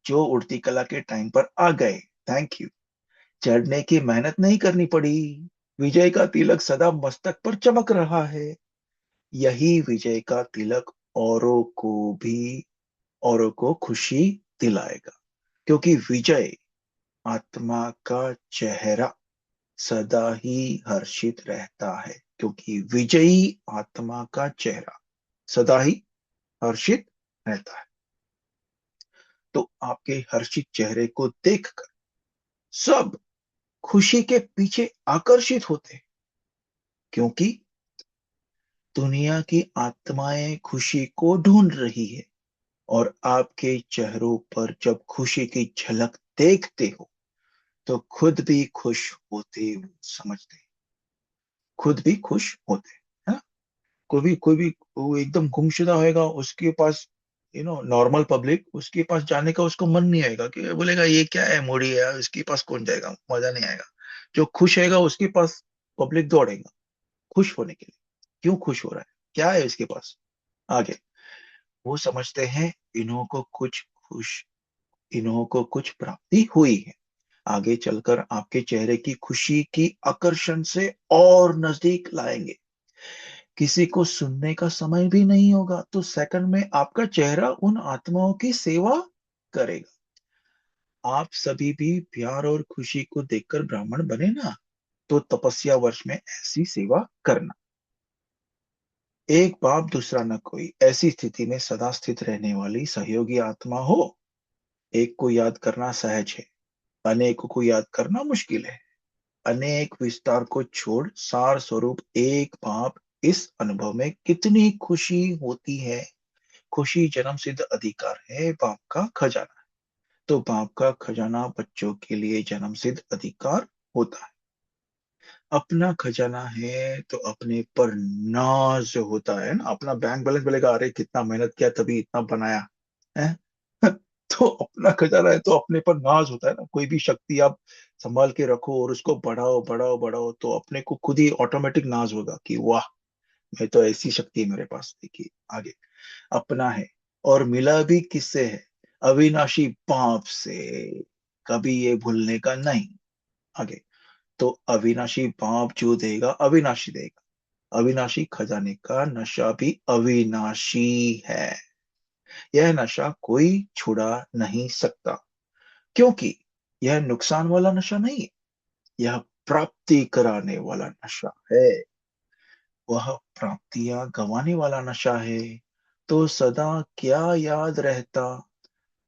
Speaker 1: जो उड़ती कला के टाइम पर आ गए। Thank you. चढ़ने की मेहनत नहीं करनी पड़ी। विजय का तिलक सदा मस्तक पर चमक रहा है। यही विजय का तिलक औरों को भी, औरों को खुशी दिलाएगा, क्योंकि विजय आत्मा का चेहरा सदा ही हर्षित रहता है। क्योंकि विजयी आत्मा का चेहरा सदा ही हर्षित रहता है। तो आपके हर्षित चेहरे को देखकर सब खुशी के पीछे आकर्षित होते हैं, क्योंकि दुनिया की आत्माएं खुशी को ढूंढ रही है। और आपके चेहरों पर जब खुशी की झलक देखते हो तो खुद भी खुश होते हो, समझते हैं, खुद भी खुश होते हैं, है ना। कोई भी वो एकदम गुमशुदा होएगा, उसके पास, नॉर्मल पब्लिक, उसके पास जाने का उसको मन नहीं आएगा, कि बोलेगा ये क्या है, मोड़ी है, उसके पास कौन जाएगा, मजा नहीं आएगा। जो खुश रहेगा उसके पास पब्लिक दौड़ेगा, खुश होने के लिए। क्यों खुश हो रहा है, क्या है उसके पास? आगे। वो समझते हैं इन्हों को कुछ खुश इन्हों को कुछ प्राप्ति हुई है। आगे चलकर आपके चेहरे की खुशी की आकर्षण से और नजदीक लाएंगे। किसी को सुनने का समय भी नहीं होगा तो सेकंड में आपका चेहरा उन आत्माओं की सेवा करेगा। आप सभी भी प्यार और खुशी को देखकर ब्राह्मण बने ना, तो तपस्या वर्ष में ऐसी सेवा करना। एक बाप दूसरा न कोई, ऐसी स्थिति में सदा स्थित रहने वाली सहयोगी आत्मा हो। एक को याद करना सहज है, अनेक को याद करना मुश्किल है। अनेक विस्तार को छोड़ सार स्वरूप एक बाप, इस अनुभव में कितनी खुशी होती है। खुशी जन्म सिद्ध अधिकार है, बाप का खजाना है। तो बाप का खजाना बच्चों के लिए जन्म सिद्ध अधिकार होता है। अपना खजाना है तो अपने पर नाज होता है ना। अपना बैंक बैलेंस बोलेगा, अरे कितना मेहनत किया तभी इतना बनाया है। तो अपना खजाना है तो अपने पर नाज होता है ना। कोई भी शक्ति आप संभाल के रखो और उसको बढ़ाओ बढ़ाओ बढ़ाओ, तो अपने को खुद ही ऑटोमेटिक नाज होगा कि वाह, मैं तो ऐसी शक्ति है मेरे पास। देखिए आगे। अपना है और मिला भी किससे है? अविनाशी बाप से, कभी ये भूलने का नहीं। आगे। तो अविनाशी बाप जो देगा अविनाशी देगा। अविनाशी खजाने का नशा भी अविनाशी है। यह नशा कोई छुड़ा नहीं सकता, क्योंकि यह नुकसान वाला नशा नहीं है, यह प्राप्ति कराने वाला नशा है। वह प्राप्तियां गंवाने वाला नशा है। तो सदा क्या याद रहता?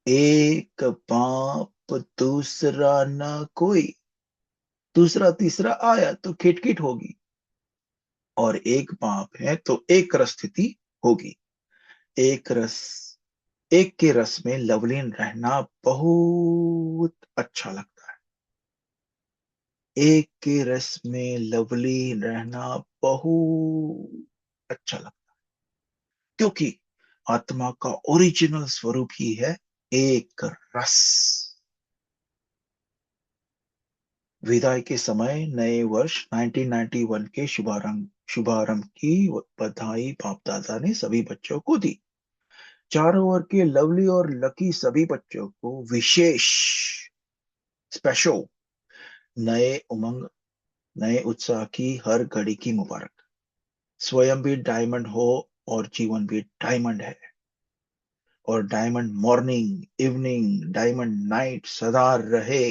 Speaker 1: एक बाप दूसरा न कोई, दूसरा तीसरा आया तो खिटखिट होगी। और एक बाप है तो एक रस स्थिति होगी। एक रस एक के रस में लवलीन रहना बहुत अच्छा लगता है। एक के रस में लवलीन रहना बहुत अच्छा लगता है, क्योंकि आत्मा का ओरिजिनल स्वरूप ही है एक रस। विदाई के समय नए वर्ष 1991 के शुभारंभ शुभारंभ की बधाई बाप दादा ने सभी बच्चों को दी। चारों ओर के लवली और लकी सभी बच्चों को विशेष, स्पेशल, नए उमंग, नए उत्साह की हर घड़ी की मुबारक। स्वयं भी डायमंड हो और जीवन भी डायमंड है। और diamond morning, evening, diamond night सदा रहे।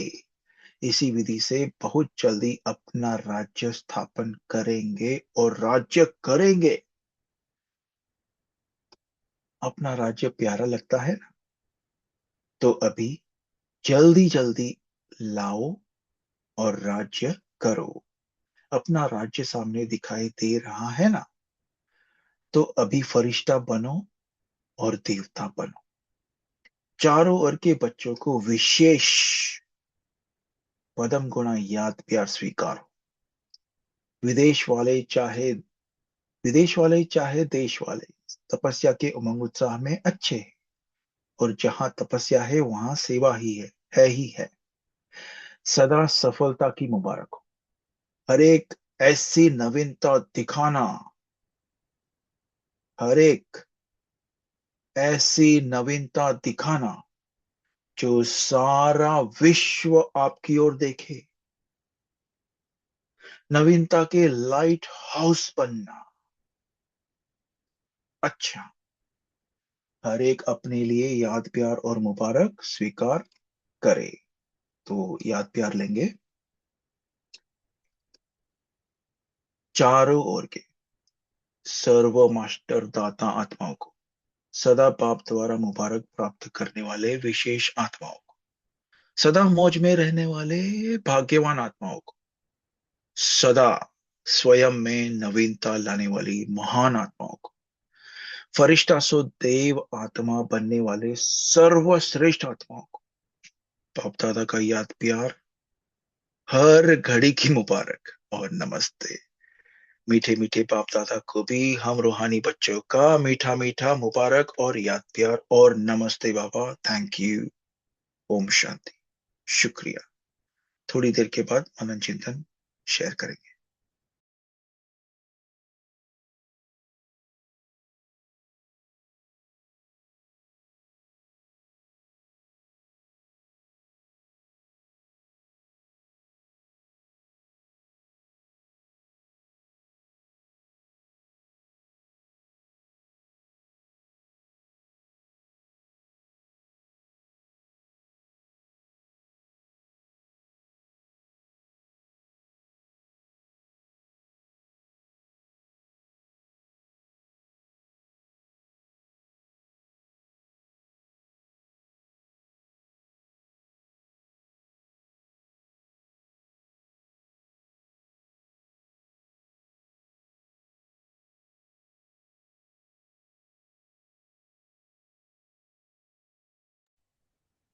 Speaker 1: इसी विधि से बहुत जल्दी अपना राज्य स्थापन करेंगे और राज्य करेंगे। अपना राज्य प्यारा लगता है ना? तो अभी जल्दी जल्दी लाओ और राज्य करो। अपना राज्य सामने दिखाई दे रहा है ना? तो अभी फरिश्ता बनो और देवता बनो। चारों ओर के बच्चों को विशेष पदम गुणा याद प्यार स्वीकार। विदेश वाले चाहे विदेश वाले चाहे देश वाले, तपस्या के उमंग उत्साह में अच्छे हैं। और जहां तपस्या है वहां सेवा ही है ही है। सदा सफलता की मुबारक हो। हर एक ऐसी नवीनता दिखाना, हर एक ऐसी नवीनता दिखाना जो सारा विश्व आपकी ओर देखे। नवीनता के लाइट हाउस बनना। अच्छा, हर एक अपने लिए याद प्यार और मुबारक स्वीकार करे। तो याद प्यार लेंगे चारों ओर के सर्व मास्टर दाता आत्माओं को, सदा बाप द्वारा मुबारक प्राप्त करने वाले विशेष आत्माओं को, सदा मौज में रहने वाले भाग्यवान आत्माओं को, सदा स्वयं में नवीनता लाने वाली महान आत्माओं को, फरिश्ता सो देव आत्मा बनने वाले सर्वश्रेष्ठ आत्माओं को, बाप दादा का याद प्यार, हर घड़ी की मुबारक और नमस्ते। मीठे मीठे बाप दादा को भी हम रूहानी बच्चों का मीठा मीठा मुबारक और याद प्यार और नमस्ते बाबा, थैंक यू। ओम शांति। शुक्रिया। थोड़ी देर के बाद मनन चिंतन शेयर करेंगे।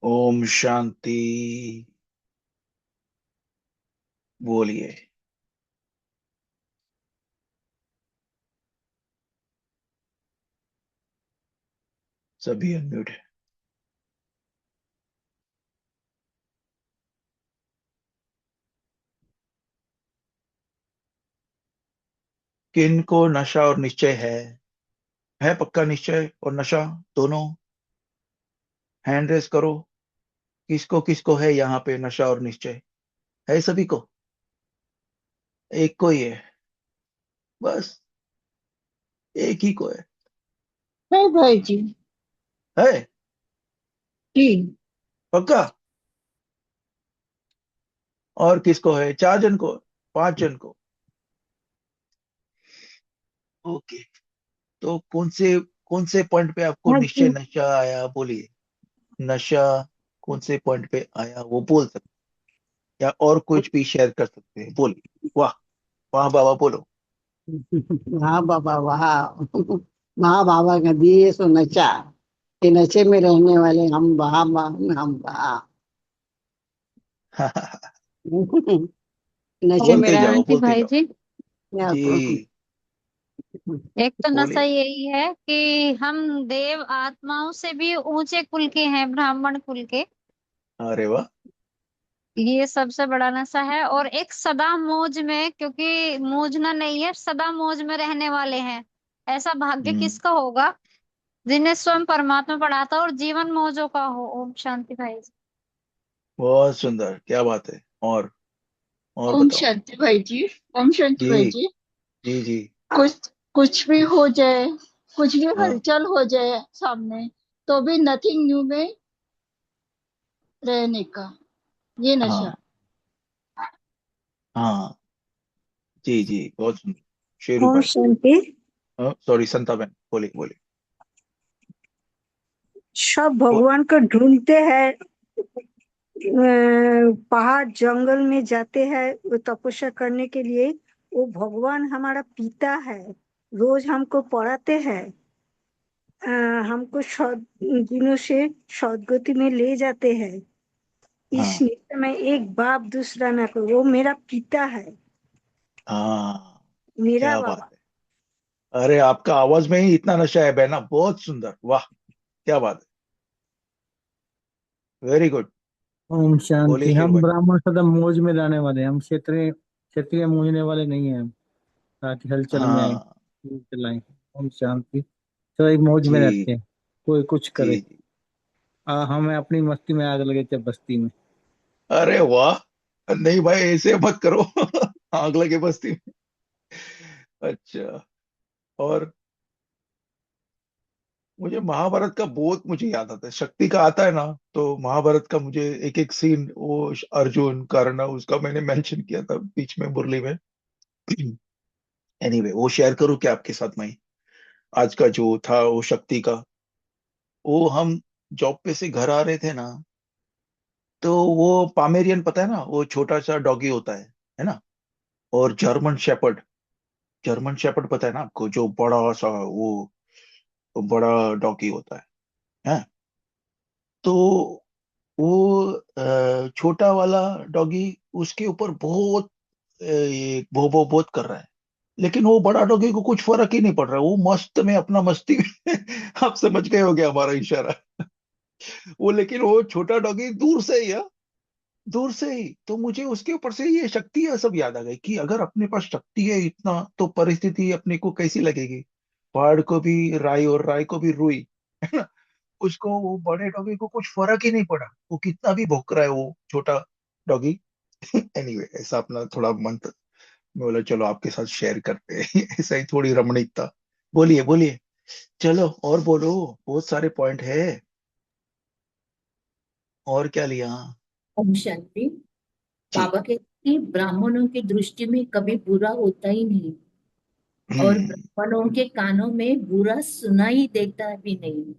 Speaker 1: ओम शांति। बोलिए। सभी अनम्यूट है। किन को नशा और निश्चय है पक्का निश्चय और नशा दोनों? हैंड रेस करो। किसको किसको है यहाँ पे नशा और निश्चय? है सभी को? एक को ही है? बस एक ही को है?
Speaker 3: है भाई जी।
Speaker 1: है?
Speaker 3: जी।
Speaker 1: पक्का? और किसको है? 4 जन को? 5 जन को? ओके। तो कौन से पॉइंट पे आपको
Speaker 3: हाँ
Speaker 1: निश्चय
Speaker 3: जी।
Speaker 1: नशा आया, बोलिए। नशा कौन से पॉइंट पे आया वो बोल सकते हैं, या और कुछ भी शेयर कर सकते हैं, बोलिए। वाह। वाह बाबा बोलो।
Speaker 3: हाँ बाबा वाह। वहाँ बाबा का दिए सो नचा, कि नशे में रहने वाले हम वहाँ हम वहाँ। नशे में
Speaker 1: बोलते
Speaker 3: रहने।
Speaker 4: हाँ
Speaker 1: जाओ
Speaker 4: जी
Speaker 1: बोलते
Speaker 4: भाई
Speaker 1: जाओ।
Speaker 4: जी।
Speaker 1: जी।
Speaker 4: एक तो नशा
Speaker 1: बोलिए।
Speaker 4: यही है कि हम देव आत्माओं से भी ऊंचे कुल के हैं, ब्राह्मण कुल के।
Speaker 1: अरे वाह।
Speaker 4: ये सबसे बड़ा नशा है। और एक सदा मौज में, क्योंकि मौजना नहीं है, सदा मौज में रहने वाले हैं। ऐसा भाग्य
Speaker 1: हम्म।
Speaker 4: किसका होगा जिन्हें स्वयं परमात्मा पढ़ाता और जीवन मौजों का हो। ओम शांति भाई जी।
Speaker 1: बहुत सुंदर, क्या बात है। और
Speaker 3: ओम
Speaker 1: बताओ।
Speaker 3: शांति भाई जी। ओम शांति
Speaker 1: जी
Speaker 3: भाई जी।
Speaker 1: जी जी।
Speaker 3: कुछ कुछ भी हो जाए, कुछ भी
Speaker 1: हाँ
Speaker 3: हलचल हो जाए सामने, तो भी नथिंग न्यू में रहने का, ये नशा।
Speaker 1: हाँ हाँ। जी जी, बहुत सुंदर। शेरू
Speaker 5: ओम
Speaker 1: भाई।
Speaker 5: शांति।
Speaker 1: सॉरी, संता बहन, बोलिए बोलिए।
Speaker 5: सब
Speaker 1: वो-
Speaker 5: भगवान को ढूंढते हैं, पहाड़ जंगल में जाते हैं वो तपस्या करने के लिए। वो भगवान हमारा पिता है, रोज हमको पढ़ाते हैं, हमको सद दिनों से सदगति में ले जाते हैं। इस
Speaker 1: हाँ
Speaker 5: नित्य में एक बाप दूसरा ना को, वो मेरा पिता है,
Speaker 1: हाँ,
Speaker 5: मेरा
Speaker 1: क्या बात
Speaker 5: बाबा।
Speaker 1: है। अरे आपका आवाज में ही इतना नशा है बहना, बहुत सुंदर, वाह, क्या बात है, वेरी गुड।
Speaker 6: ओम
Speaker 1: बोलिए
Speaker 6: शांति।
Speaker 1: शेरू
Speaker 6: हम
Speaker 1: भाई।
Speaker 6: ब्राह्मण सदा मौज में रहने वाले हैं, हम क्षेत्रीय क्षेत्रीय मूझने वाले नहीं हैं हम, ताकि हलचल में आए
Speaker 1: हाँ
Speaker 6: चलाएं। ओम शांति। तो एक मौज में रहते
Speaker 1: जी
Speaker 6: हैं, कोई कुछ
Speaker 1: जी
Speaker 6: करे।
Speaker 1: जी।
Speaker 6: हमें अपनी मस्ती में आग लगे चाहे बस्ती में।
Speaker 1: अरे वाह, नहीं भाई ऐसे मत करो। आग लगे बस्ती में। अच्छा। और मुझे महाभारत का बहुत मुझे याद आता है, शक्ति का आता है ना, तो महाभारत का मुझे एक एक सीन, वो अर्जुन कर्ण उसका मैंने मेंशन किया था बीच में मुरली में। एनीवे, वो शेयर करूं क्या आपके साथ में? आज का जो था वो शक्ति का, वो हम जॉब पे से घर आ रहे थे ना, तो वो पामेरियन पता है ना, वो छोटा सा डॉगी होता है ना, और जर्मन शेपर्ड पता है ना आपको, जो बड़ा सा वो बड़ा डॉगी होता है। तो वो छोटा वाला डॉगी उसके ऊपर बहुत ये भो भो बहुत कर रहा है, लेकिन वो बड़ा डॉगी को कुछ फर्क ही नहीं पड़ रहा, वो मस्त में अपना मस्ती में। आप समझ गए हो गया हमारा इशारा। वो लेकिन वो छोटा डॉगी दूर से ही है, दूर से ही। तो मुझे उसके ऊपर से ये शक्ति है सब याद आ गई कि अगर अपने पास शक्ति है इतना, तो परिस्थिति अपने को कैसी लगेगी। पहाड़ को भी राई और राई को भी रुई, है ना। उसको, वो बड़े डॉगी को कुछ फर्क ही नहीं पड़ा, वो कितना भी भौंक रहा है वो छोटा डॉगी। एनीवे, ऐसा अपना थोड़ा मन मैं बोला चलो आपके साथ शेयर करते हैं। ऐसा ही थोड़ी रमणीकता। बोलिए बोलिए, चलो और बोलो, बहुत सारे पॉइंट है। और क्या लिया?
Speaker 7: ओम शांति।
Speaker 1: जी।
Speaker 7: बाबा कहते हैं कि ब्राह्मणों की दृष्टि में कभी बुरा होता ही नहीं, और
Speaker 1: हम्म।
Speaker 7: ब्राह्मणों के कानों में बुरा सुनाई देता भी नहीं।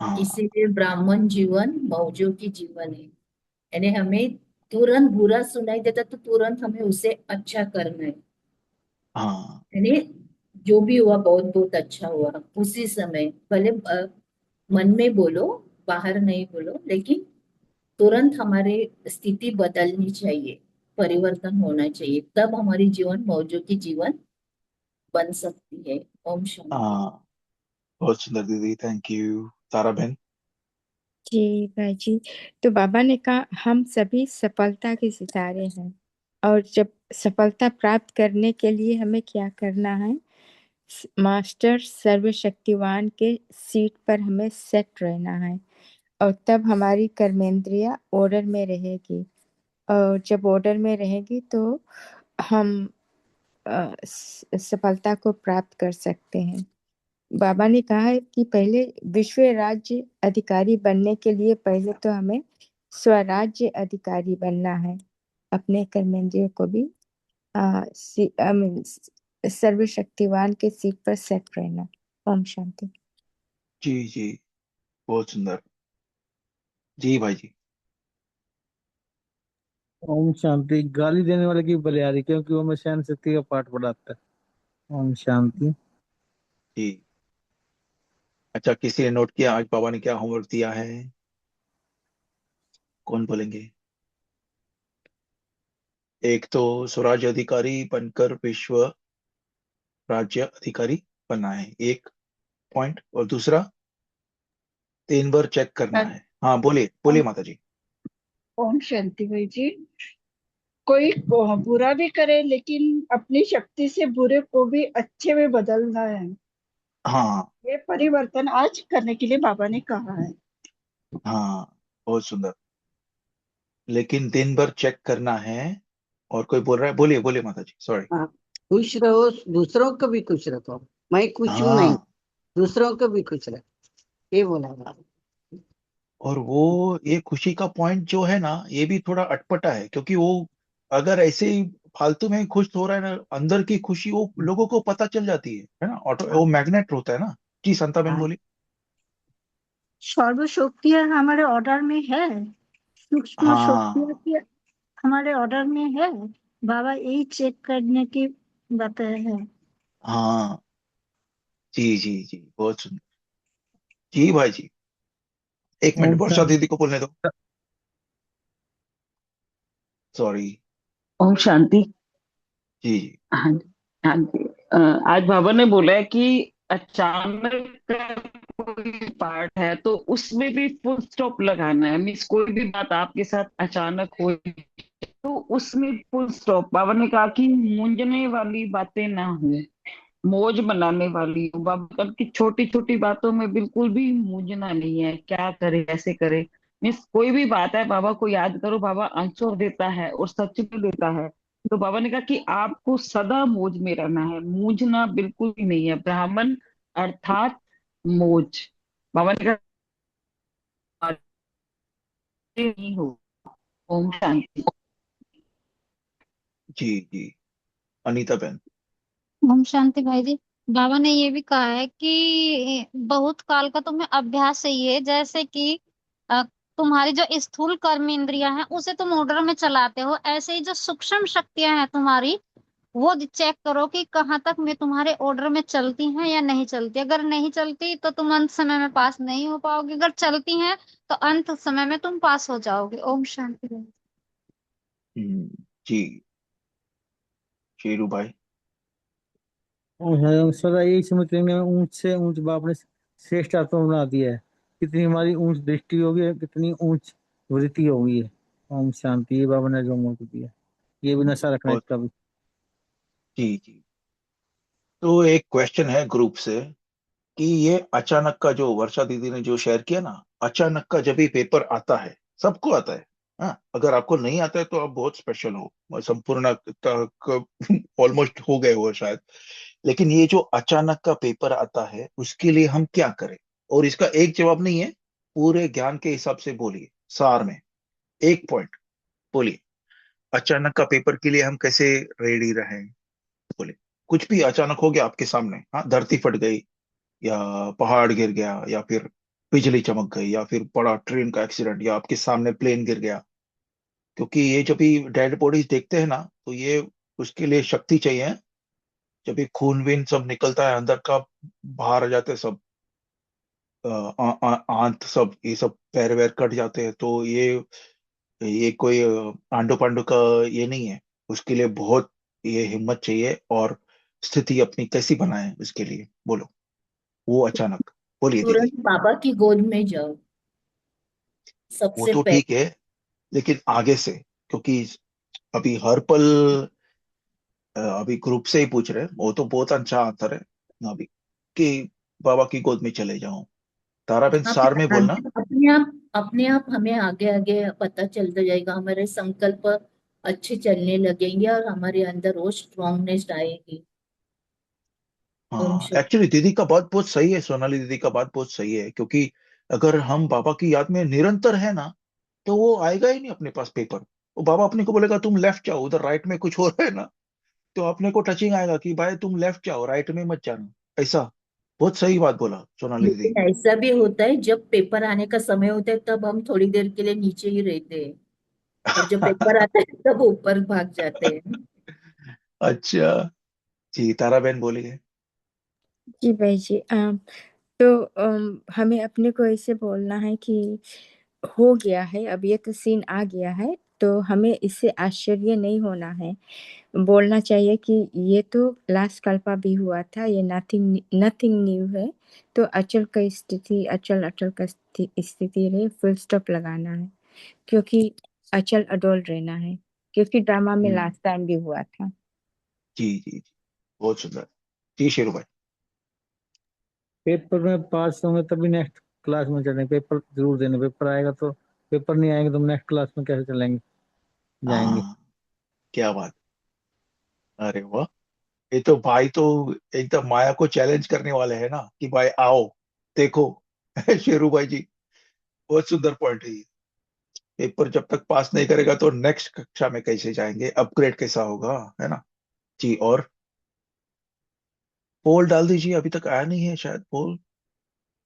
Speaker 1: हाँ
Speaker 7: इसीलिए ब्राह्मण जीवन मौजों की जीवन है। यानी हमें तुरंत बुरा सुनाई देता तो तुरंत हमें उसे अच्छा करना है।
Speaker 1: हाँ
Speaker 7: यानी जो भी हुआ बहुत बहुत अच्छा हुआ उसी समय, भले मन में बोलो, बाहर नहीं बोलो, लेकिन तुरंत हमारी स्थिति बदलनी चाहिए, परिवर्तन होना चाहिए, तब हमारी जीवन मौजों की जीवन बन सकती है। ओम शांति।
Speaker 1: हाँ, बहुत सुंदर दीदी, थैंक यू। तारा बहन।
Speaker 8: जी भाई जी। तो बाबा ने कहा हम सभी सफलता के सितारे हैं, और जब सफलता प्राप्त करने के लिए हमें क्या करना है, मास्टर सर्वशक्तिवान के सीट पर हमें सेट रहना है, और तब हमारी कर्मेंद्रिया ऑर्डर में रहेगी, और जब ऑर्डर में रहेगी तो हम सफलता को प्राप्त कर सकते हैं। बाबा ने कहा है कि पहले विश्व राज्य अधिकारी बनने के लिए पहले तो हमें स्वराज्य अधिकारी बनना है, अपने कर्मेंद्रियों को भी सर्वशक्तिवान के सीट पर सेट रहना। ओम शांति।
Speaker 1: जी जी, बहुत सुंदर। जी भाई जी।
Speaker 6: ओम शांति। गाली देने वाले की बलिहारी, क्योंकि वो हमें सहन शक्ति का पाठ पढ़ाता है। ओम शांति।
Speaker 1: जी। अच्छा, किसी ने नोट किया आज बाबा ने क्या होमवर्क दिया है? कौन बोलेंगे? एक तो स्वराज्य अधिकारी बनकर विश्व राज्य अधिकारी बनना है, एक पॉइंट। और दूसरा, 3 बार चेक करना है। हाँ, बोलिए बोलिए
Speaker 3: ओम
Speaker 1: माता जी।
Speaker 3: ओम शांति भाई जी। कोई बुरा भी करे, लेकिन अपनी शक्ति से बुरे को भी अच्छे में बदलना है।
Speaker 1: हाँ
Speaker 5: ये परिवर्तन आज करने के लिए बाबा ने कहा है।
Speaker 1: हाँ, बहुत सुंदर। लेकिन दिन भर चेक करना है। और कोई बोल रहा है, बोलिए बोलिए माता जी, सॉरी।
Speaker 3: हाँ, खुश रहो, दूसरों को भी खुश रखो। मैं खुश हूं नहीं,
Speaker 1: हाँ,
Speaker 3: दूसरों को भी खुश रखो, ये बोला बाबा।
Speaker 1: और वो ये खुशी का पॉइंट जो है ना, ये भी थोड़ा अटपटा है, क्योंकि वो अगर ऐसे ही फालतू में खुश हो रहा है ना, अंदर की खुशी वो लोगों को पता चल जाती है ना, ऑटो
Speaker 3: हाँ
Speaker 1: वो मैग्नेट होता है ना। जी संता बहन
Speaker 3: हाँ
Speaker 1: बोली।
Speaker 5: सर्वशक्तियाँ हमारे ऑर्डर में है, सूक्ष्म शक्तियाँ
Speaker 1: हाँ
Speaker 5: की हमारे ऑर्डर में है। बाबा यही चेक करने की बताया है।
Speaker 1: हाँ, जी जी जी, बहुत सुंदर। जी भाई जी, एक मिनट
Speaker 6: ओम
Speaker 1: वर्षा
Speaker 6: शांति।
Speaker 1: दीदी को बोलने दो। सॉरी।
Speaker 9: ओम शांति।
Speaker 1: जी जी।
Speaker 9: हाँ जी। हाँ जी। आज बाबा ने बोला है कि अचानक का कोई पार्ट है तो उसमें भी फुल स्टॉप लगाना है। मीन्स कोई भी बात आपके साथ अचानक हो तो उसमें फुल स्टॉप। बाबा ने कहा कि मूंझने वाली बातें ना हो, मौज मनाने वाली हो। बाबा की छोटी छोटी बातों में बिल्कुल भी मूंझना नहीं है, क्या करे कैसे करे। मीन्स कोई भी बात है बाबा को याद करो, बाबा आंसर देता है और सच में देता है। तो बाबा ने कहा कि आपको सदा मौज में रहना है, मूंझना बिल्कुल भी नहीं है। ब्राह्मण अर्थात मौज। बाबा ने कहा "आगे नहीं हो"। ओम शांति।
Speaker 1: जी जी, अनीता बहन।
Speaker 4: ओम शांति भाई जी। बाबा ने ये भी कहा है कि बहुत काल का तुम्हें अभ्यास चाहिए है, जैसे कि तुम्हारी जो स्थूल कर्म इंद्रियां हैं उसे तुम ऑर्डर में चलाते हो, ऐसे ही जो सूक्ष्म शक्तियां हैं तुम्हारी, वो चेक करो कि कहाँ तक में तुम्हारे ऑर्डर में चलती हैं या नहीं चलती। अगर नहीं चलती तो तुम अंत समय में पास नहीं हो पाओगे, अगर चलती हैं तो अंत समय में तुम पास हो जाओगे। ओम शांति भाई।
Speaker 1: जी, शेरू भाई।
Speaker 6: और सदा यही समझ लेंगे हमें ऊंच से ऊंच बाप ने श्रेष्ठ आत्मा बना दिया है। कितनी हमारी ऊंच दृष्टि होगी, कितनी ऊंच वृत्ति होगी। ओम शांति। ये बाबा ने जो मोट दिया, ये भी नशा रखना
Speaker 1: बहुत।
Speaker 6: इसका भी।
Speaker 1: जी जी। तो एक क्वेश्चन है ग्रुप से, कि ये अचानक का जो वर्षा दीदी ने जो शेयर किया ना, अचानक का जब भी पेपर आता है, सबको आता है। हाँ, अगर आपको नहीं आता है तो आप बहुत स्पेशल हो, संपूर्ण ऑलमोस्ट हो गए हो शायद। लेकिन ये जो अचानक का पेपर आता है, उसके लिए हम क्या करें? और इसका एक जवाब नहीं है, पूरे ज्ञान के हिसाब से बोलिए, सार में एक पॉइंट बोलिए। अचानक का पेपर के लिए हम कैसे रेडी रहें? बोले। कुछ भी अचानक हो गया आपके सामने, हाँ, धरती फट गई, या पहाड़ गिर गया, या फिर बिजली चमक गई, या फिर बड़ा ट्रेन का एक्सीडेंट, या आपके सामने प्लेन गिर गया। क्योंकि ये जब भी डेड बॉडीज देखते हैं ना, तो ये उसके लिए शक्ति चाहिए। जब भी खून वीन सब निकलता है अंदर का, बाहर आ जाते हैं सब, आंत सब, ये सब पैर वैर कट जाते हैं, तो ये कोई आंडो पांडो का ये नहीं है। उसके लिए बहुत ये हिम्मत चाहिए, और स्थिति अपनी कैसी बनाए उसके लिए, बोलो। वो अचानक, बोलिए दीदी।
Speaker 7: तुरंत बाबा की गोद में जाओ
Speaker 1: वो
Speaker 7: सबसे
Speaker 1: तो
Speaker 7: पहले।
Speaker 1: ठीक है, लेकिन आगे से, क्योंकि अभी हर पल, अभी ग्रुप से ही पूछ रहे हैं, वो तो बहुत अच्छा आंसर है अभी, कि बाबा की गोद में चले जाऊं। ताराबेन
Speaker 7: हाँ,
Speaker 1: सार
Speaker 7: फिर
Speaker 1: में बोलना।
Speaker 7: अपने आप हमें आगे आगे पता चलता जाएगा, हमारे संकल्प अच्छे चलने लगेंगे और हमारे अंदर वो स्ट्रांगनेस आएगी। ओम
Speaker 1: हाँ,
Speaker 7: शांति।
Speaker 1: एक्चुअली दीदी का बात बहुत सही है, सोनाली दीदी का बात बहुत सही है, क्योंकि अगर हम बाबा की याद में निरंतर है ना, तो वो आएगा ही नहीं अपने पास पेपर। वो बाबा अपने को बोलेगा तुम लेफ्ट जाओ, उधर राइट में कुछ हो रहा है ना, तो अपने को टचिंग आएगा कि भाई तुम लेफ्ट जाओ, राइट में मत जाना। ऐसा, बहुत सही बात बोला सोनाली दीदी।
Speaker 7: लेकिन ऐसा भी होता है जब पेपर आने का समय होता है तब हम थोड़ी देर के लिए नीचे ही रहते हैं, और जब पेपर आता है तब ऊपर भाग जाते हैं।
Speaker 1: अच्छा, जी ताराबेन बोलिए।
Speaker 8: जी भाई जी। तो हमें अपने को ऐसे बोलना है कि हो गया है, अब ये तो सीन आ गया है, तो हमें इससे आश्चर्य नहीं होना है। बोलना चाहिए कि ये तो लास्ट कल्पा भी हुआ था, ये नथिंग नथिंग न्यू है। तो अचल का स्थिति अचल अचल का स्थिति रहे, फुल स्टॉप लगाना है। क्योंकि अचल अडोल रहना है, क्योंकि ड्रामा में
Speaker 1: हम्म,
Speaker 8: लास्ट टाइम भी हुआ था।
Speaker 1: जी जी जी, बहुत सुंदर। जी शेरू भाई।
Speaker 6: पेपर में पास होंगे तभी नेक्स्ट क्लास में चलेंगे। पेपर जरूर देने, पेपर आएगा तो, पेपर नहीं आएंगे तो नेक्स्ट क्लास में कैसे चलेंगे, जाएंगे।
Speaker 1: हाँ, क्या बात। अरे वाह, ये तो भाई तो एकदम माया को चैलेंज करने वाले हैं ना कि भाई आओ देखो। शेरू भाई जी, बहुत सुंदर पॉइंट है ये। पेपर जब तक पास नहीं करेगा तो नेक्स्ट कक्षा में कैसे जाएंगे, अपग्रेड कैसा होगा, है ना। जी, और पोल डाल दीजिए, अभी तक आया नहीं है शायद पोल।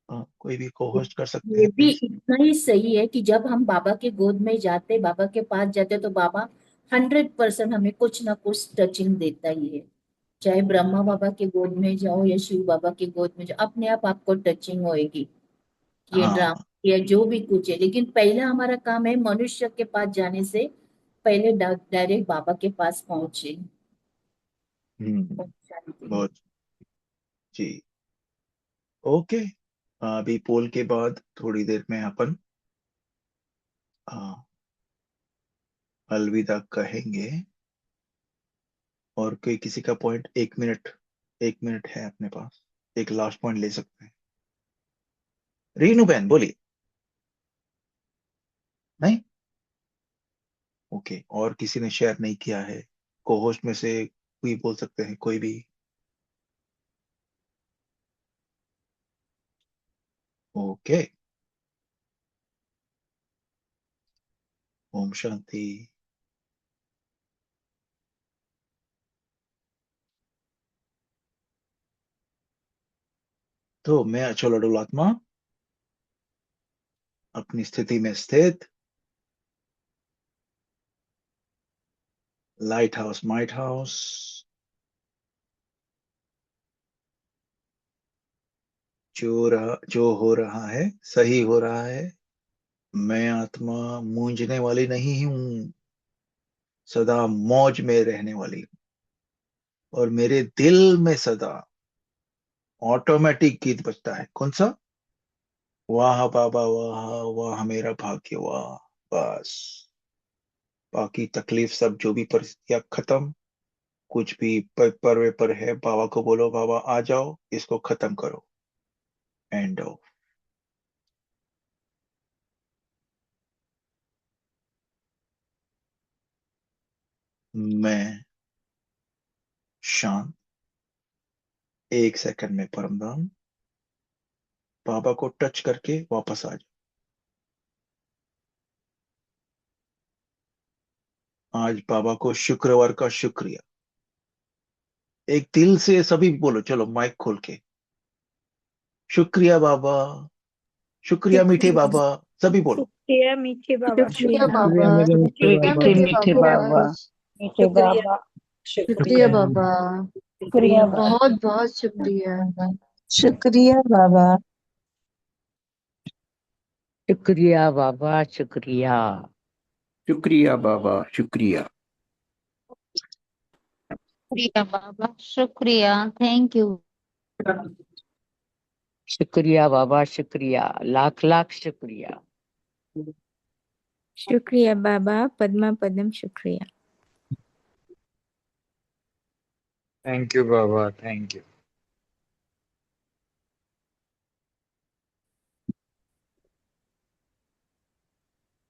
Speaker 1: कोई भी को होस्ट कर सकते
Speaker 7: ये
Speaker 1: हैं
Speaker 7: भी
Speaker 1: प्लीज।
Speaker 7: इतना ही सही है कि जब हम बाबा के गोद में जाते, बाबा के पास जाते, तो बाबा 100% हमें कुछ ना कुछ टचिंग देता ही है। चाहे ब्रह्मा बाबा के गोद में जाओ या शिव बाबा के गोद में जाओ, अपने आप आपको टचिंग होएगी। ये
Speaker 1: हाँ।
Speaker 7: ड्रामा या जो भी कुछ है, लेकिन पहला हमारा काम है मनुष्य के पास जाने से पहले डायरेक्ट बाबा के पास पहुंचे। शांति।
Speaker 1: बहुत। जी, ओके। अभी पोल के बाद थोड़ी देर में अपन आ, अलविदा कहेंगे। और कोई किसी का पॉइंट, 1 मिनट, 1 मिनट है अपने पास, एक लास्ट पॉइंट ले सकते हैं। रीनू बहन बोलिए। नहीं, ओके। और किसी ने शेयर नहीं किया है को होस्ट में से, कोई बोल सकते हैं कोई भी। ओके। ओम शांति। तो मैं अचल अडुल आत्मा अपनी स्थिति में स्थित, लाइट हाउस माइट हाउस, जो हो रहा है सही हो रहा है। मैं आत्मा मूंझने वाली नहीं हूं, सदा मौज में रहने वाली हूं। और मेरे दिल में सदा ऑटोमेटिक गीत बजता है, कौन सा? वाह बाबा वाह, वाह मेरा भाग्य वाह। बस, बाकी तकलीफ सब, जो भी परिस्थितियां खत्म, कुछ भी पेपर वेपर है, बाबा को बोलो बाबा आ जाओ, इसको खत्म करो। End of. मैं शांत, 1 सेकंड में परमधाम, बाबा को टच करके वापस आ जाओ। आज बाबा को शुक्रवार का शुक्रिया। एक दिल से सभी बोलो, चलो माइक खोल के, शुक्रिया बाबा, शुक्रिया मीठे
Speaker 5: शुक्रिया।
Speaker 1: बाबा, सभी बोलो।
Speaker 5: शुक्रिया मीठे बाबा,
Speaker 4: शुक्रिया
Speaker 5: शुक्रिया।
Speaker 4: बाबा,
Speaker 6: शुक्रिया मेरे मीठे
Speaker 9: एक
Speaker 4: शुक्रिया
Speaker 6: बाबा।
Speaker 9: थे
Speaker 4: मीठे
Speaker 9: मीठे
Speaker 4: बाबा,
Speaker 9: बाबा, मीठे
Speaker 5: शुक्रिया।
Speaker 9: बाबा,
Speaker 4: शुक्रिया
Speaker 5: शुक्रिया।
Speaker 4: बाबा,
Speaker 5: शुक्रिया बाबा।
Speaker 4: बहुत बहुत शुक्रिया।
Speaker 5: शुक्रिया बाबा।
Speaker 9: शुक्रिया बाबा, शुक्रिया।
Speaker 2: शुक्रिया बाबा, शुक्रिया।
Speaker 4: शुक्रिया बाबा, शुक्रिया, थैंक यू।
Speaker 9: शुक्रिया बाबा, शुक्रिया, लाख लाख शुक्रिया।
Speaker 8: शुक्रिया बाबा, पद्मा पद्म शुक्रिया।
Speaker 2: Thank you Baba, thank you.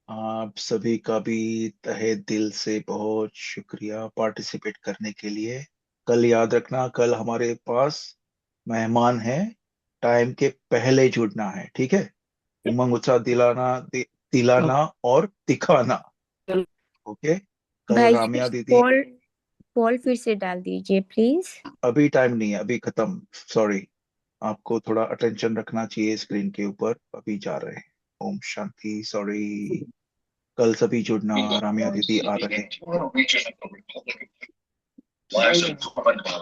Speaker 1: आप सभी का भी तहे दिल से बहुत शुक्रिया पार्टिसिपेट करने के लिए। कल याद रखना, कल हमारे पास मेहमान है, टाइम के पहले जुड़ना है, ठीक है। उमंग उत्साह दिलाना और दिखाना। ओके। कल
Speaker 8: भाई जी
Speaker 1: रामिया दीदी।
Speaker 8: पोल पोल फिर से डाल दीजिए प्लीज।
Speaker 1: अभी टाइम नहीं है, अभी खत्म, सॉरी। आपको थोड़ा अटेंशन रखना चाहिए स्क्रीन के ऊपर, अभी जा रहे हैं। ओम शांति, सॉरी। कल सभी जुड़ना, रामिया दीदी आ रहे हैं।